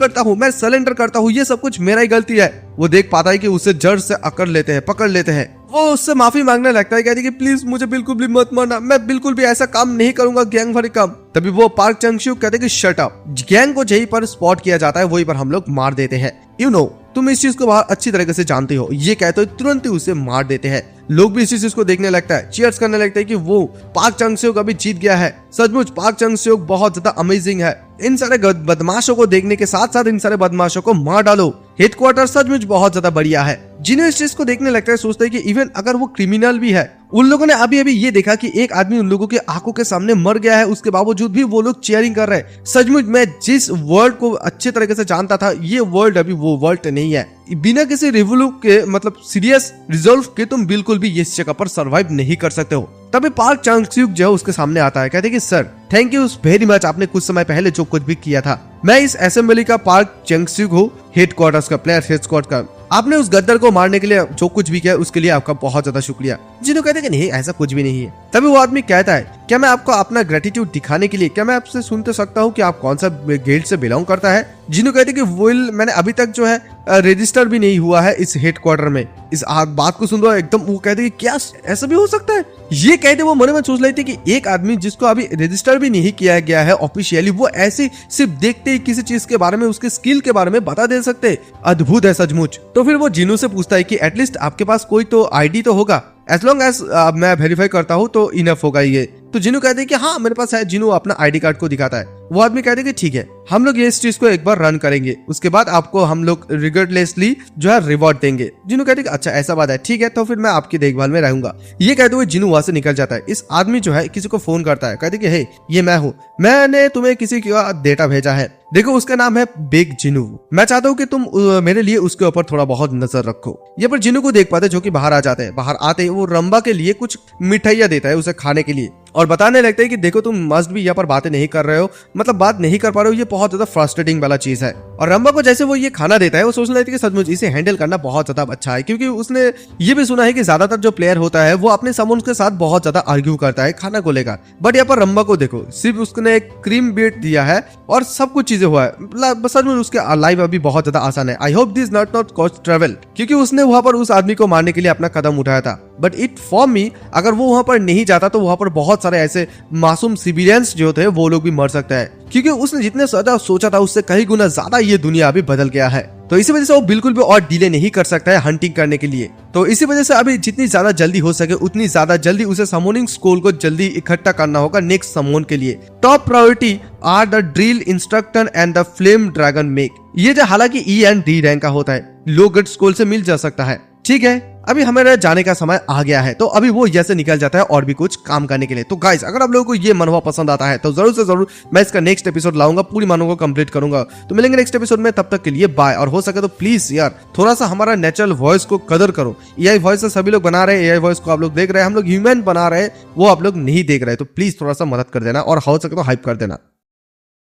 करता हूँ, ये सब कुछ मेरा ही गलती है। वो देख पाता है कि उसे जड़ से पकड़ लेते हैं। वो उससे माफी मांगने लगता है, कहती कि प्लीज मुझे बिल्कुल भी मत मारना, मैं बिल्कुल भी ऐसा काम नहीं करूंगा, गैंग भरे काम। तभी वो पार्क चंग-स्यूक कहते कि शट अप। गैंग को जहीं पर स्पॉट किया जाता है वहीं पर हम लोग मार देते हैं। यू नो, तुम इस चीज को बहुत अच्छी तरीके से जानते हो। ये कहते हो तुरंत ही उसे मार देते हैं। लोग भी इसी चीज को देखने लगता है, चीयर्स करने लगता है कि वो पार्क चंग-स्यूक अभी जीत गया है। सचमुच पार्क चंग-स्यूक बहुत ज्यादा अमेजिंग है। इन सारे बदमाशों को देखने के साथ साथ इन सारे बदमाशों को मार डालो। हेडक्वार्टर सचमुच बहुत ज्यादा बढ़िया है। जिन्हें इस चीज को देखने लगता है, सोचते हैं कि इवन अगर वो क्रिमिनल भी है, उन लोगों ने अभी अभी ये देखा कि एक आदमी उन लोगों के आंखों के सामने मर गया है, उसके बावजूद भी वो लोग चीयरिंग कर रहे हैं। सचमुच मैं जिस वर्ल्ड को अच्छे तरीके से जानता था, ये वर्ल्ड अभी वो वर्ल्ड नहीं है। बिना किसी रिवोल्यू के, मतलब सीरियस रिजॉल्व के, तुम बिल्कुल भी इस जगह पर सरवाइव नहीं कर सकते हो। तभी पार्क चंग-स्यूक जो है उसके सामने आता है, कहते कि sir thank you very much, आपने कुछ समय पहले जो कुछ भी किया था। मैं इस असेंबली का पार्क चंग-स्यूक हूँ, हेडक्वार्टर्स का, प्लेयर हेडक्वार्टर का। आपने उस गद्दर को मारने के लिए जो कुछ भी किया उसके लिए आपका बहुत ज्यादा शुक्रिया। जिन्हों कहते कि नहीं, ऐसा कुछ भी नहीं है। तभी वो आदमी कहता है, क्या मैं आपको अपना ग्रेटिट्यूड दिखाने के लिए, क्या मैं आपसे सुनते सकता हूँ कि आप कौन सा गिल्ड से बिलोंग करता है। जिन्हों कहते कि विल, मैंने अभी तक जो है रजिस्टर भी नहीं हुआ है इस हेडक्वार्टर में। इस बात को सुन दो एकदम, वो कहते कि क्या ऐसा भी हो सकता है। ये कहते वो मन में सोच रहे थे कि एक आदमी जिसको अभी रजिस्टर भी नहीं किया गया है ऑफिशियली, वो ऐसे सिर्फ देखते ही किसी चीज के बारे में, उसके स्किल के बारे में बता दे सकते। अद्भुत है सचमुच। तो फिर वो जिनू से पूछता है कि एटलीस्ट आपके पास कोई तो आईडी तो होगा, एज लॉन्ग एज मैं वेरीफाई करता हूँ तो इनफ होगा ये। तो जिनू कहते हैं कि हाँ मेरे पास है। जिनू अपना आईडी कार्ड को दिखाता है। वो आदमी कहते हैं कि ठीक है, हम लोग ये इस चीज को एक बार रन करेंगे, उसके बाद आपको हम लोग रिगर्डलेसली जो है रिवॉर्ड देंगे। जिनू कहते हैं कि अच्छा ऐसा बात है, ठीक है, तो फिर मैं आपकी देखभाल में रहूंगा। ये कहते हुए जिनू वहां से निकल जाता है। इस आदमी जो है किसी को फोन करता है, कहते कि हे ये मैं हूँ, मैंने तुम्हें किसी का डेटा भेजा है, देखो उसका नाम है बिग जिनू। मैं चाहता हूँ कि तुम मेरे लिए उसके ऊपर थोड़ा बहुत नजर रखो। ये पर जिनू को देख पाते जो कि बाहर आ जाते हैं। बाहर आते ही वो रंबा के लिए कुछ मिठाइयाँ देता है उसे खाने के लिए, और बताने लगता है कि देखो तुम मस्ट भी यहाँ पर बातें नहीं कर रहे हो, मतलब बात नहीं कर पा रहे हो, ये बहुत ज्यादा फ्रस्ट्रेटिंग वाला चीज है। और रंबा को जैसे वो ये खाना देता है, वो सोचने लगती है कि सचमुच इसे हैंडल करना बहुत ज्यादा अच्छा है, क्योंकि उसने ये भी सुना है कि ज्यादातर जो प्लेयर होता है वो अपने समूह के साथ बहुत ज्यादा आर्ग्यू करता है खाना को लेकर। बट यहाँ पर रंबा को देखो, सिर्फ उसने एक क्रीम बीट दिया है और सब कुछ चीजें हुआ है। सचमुच उसके लाइफ अभी बहुत ज्यादा आसान है। I hope this not cost travel, क्योंकि उसने वहां पर उस आदमी को मारने के लिए अपना कदम उठाया था। बट इट फॉर मी, अगर वो वहां पर नहीं जाता तो वहां पर बहुत सारे ऐसे मासूम सिविलियंस जो थे वो लोग भी मर सकते हैं, क्योंकि उसने जितने ज्यादा सोचा था उससे कई गुना ज्यादा ये दुनिया अभी बदल गया है। तो इसी वजह से वो बिल्कुल भी और डिले नहीं कर सकता है हंटिंग करने के लिए। तो इसी वजह से अभी जितनी ज्यादा जल्दी हो सके उतनी ज्यादा जल्दी उसे समोनिंग स्कूल को जल्दी इकट्ठा करना होगा नेक्स्ट समोन के लिए। Top priority are the drill instructor and the flame dragon make. ये जो हालांकि ई एंड डी रैंक का होता है, लोगट स्कूल से मिल जा सकता है। ठीक है, अभी हमारा जाने का समय आ गया है, तो अभी वो जैसे निकल जाता है और भी कुछ काम करने के लिए। तो गाइस, अगर आप लोगों को ये मनवा पसंद आता है तो जरूर से जरूर मैं इसका नेक्स्ट एपिसोड लाऊंगा, पूरी मनवा को कंप्लीट करूंगा। तो मिलेंगे नेक्स्ट एपिसोड में, तब तक के लिए बाय। और हो सके तो प्लीज यार थोड़ा सा हमारा नेचुरल वॉइस को कदर करो। एआई वॉइस से सभी लोग बना रहे हैं, एआई वॉइस को आप लोग देख रहे हैं, हम लोग ह्यूमन बना रहे हैं, वो आप लोग नहीं देख रहे, तो प्लीज थोड़ा सा मदद कर देना और हो सके तो हाइप कर देना।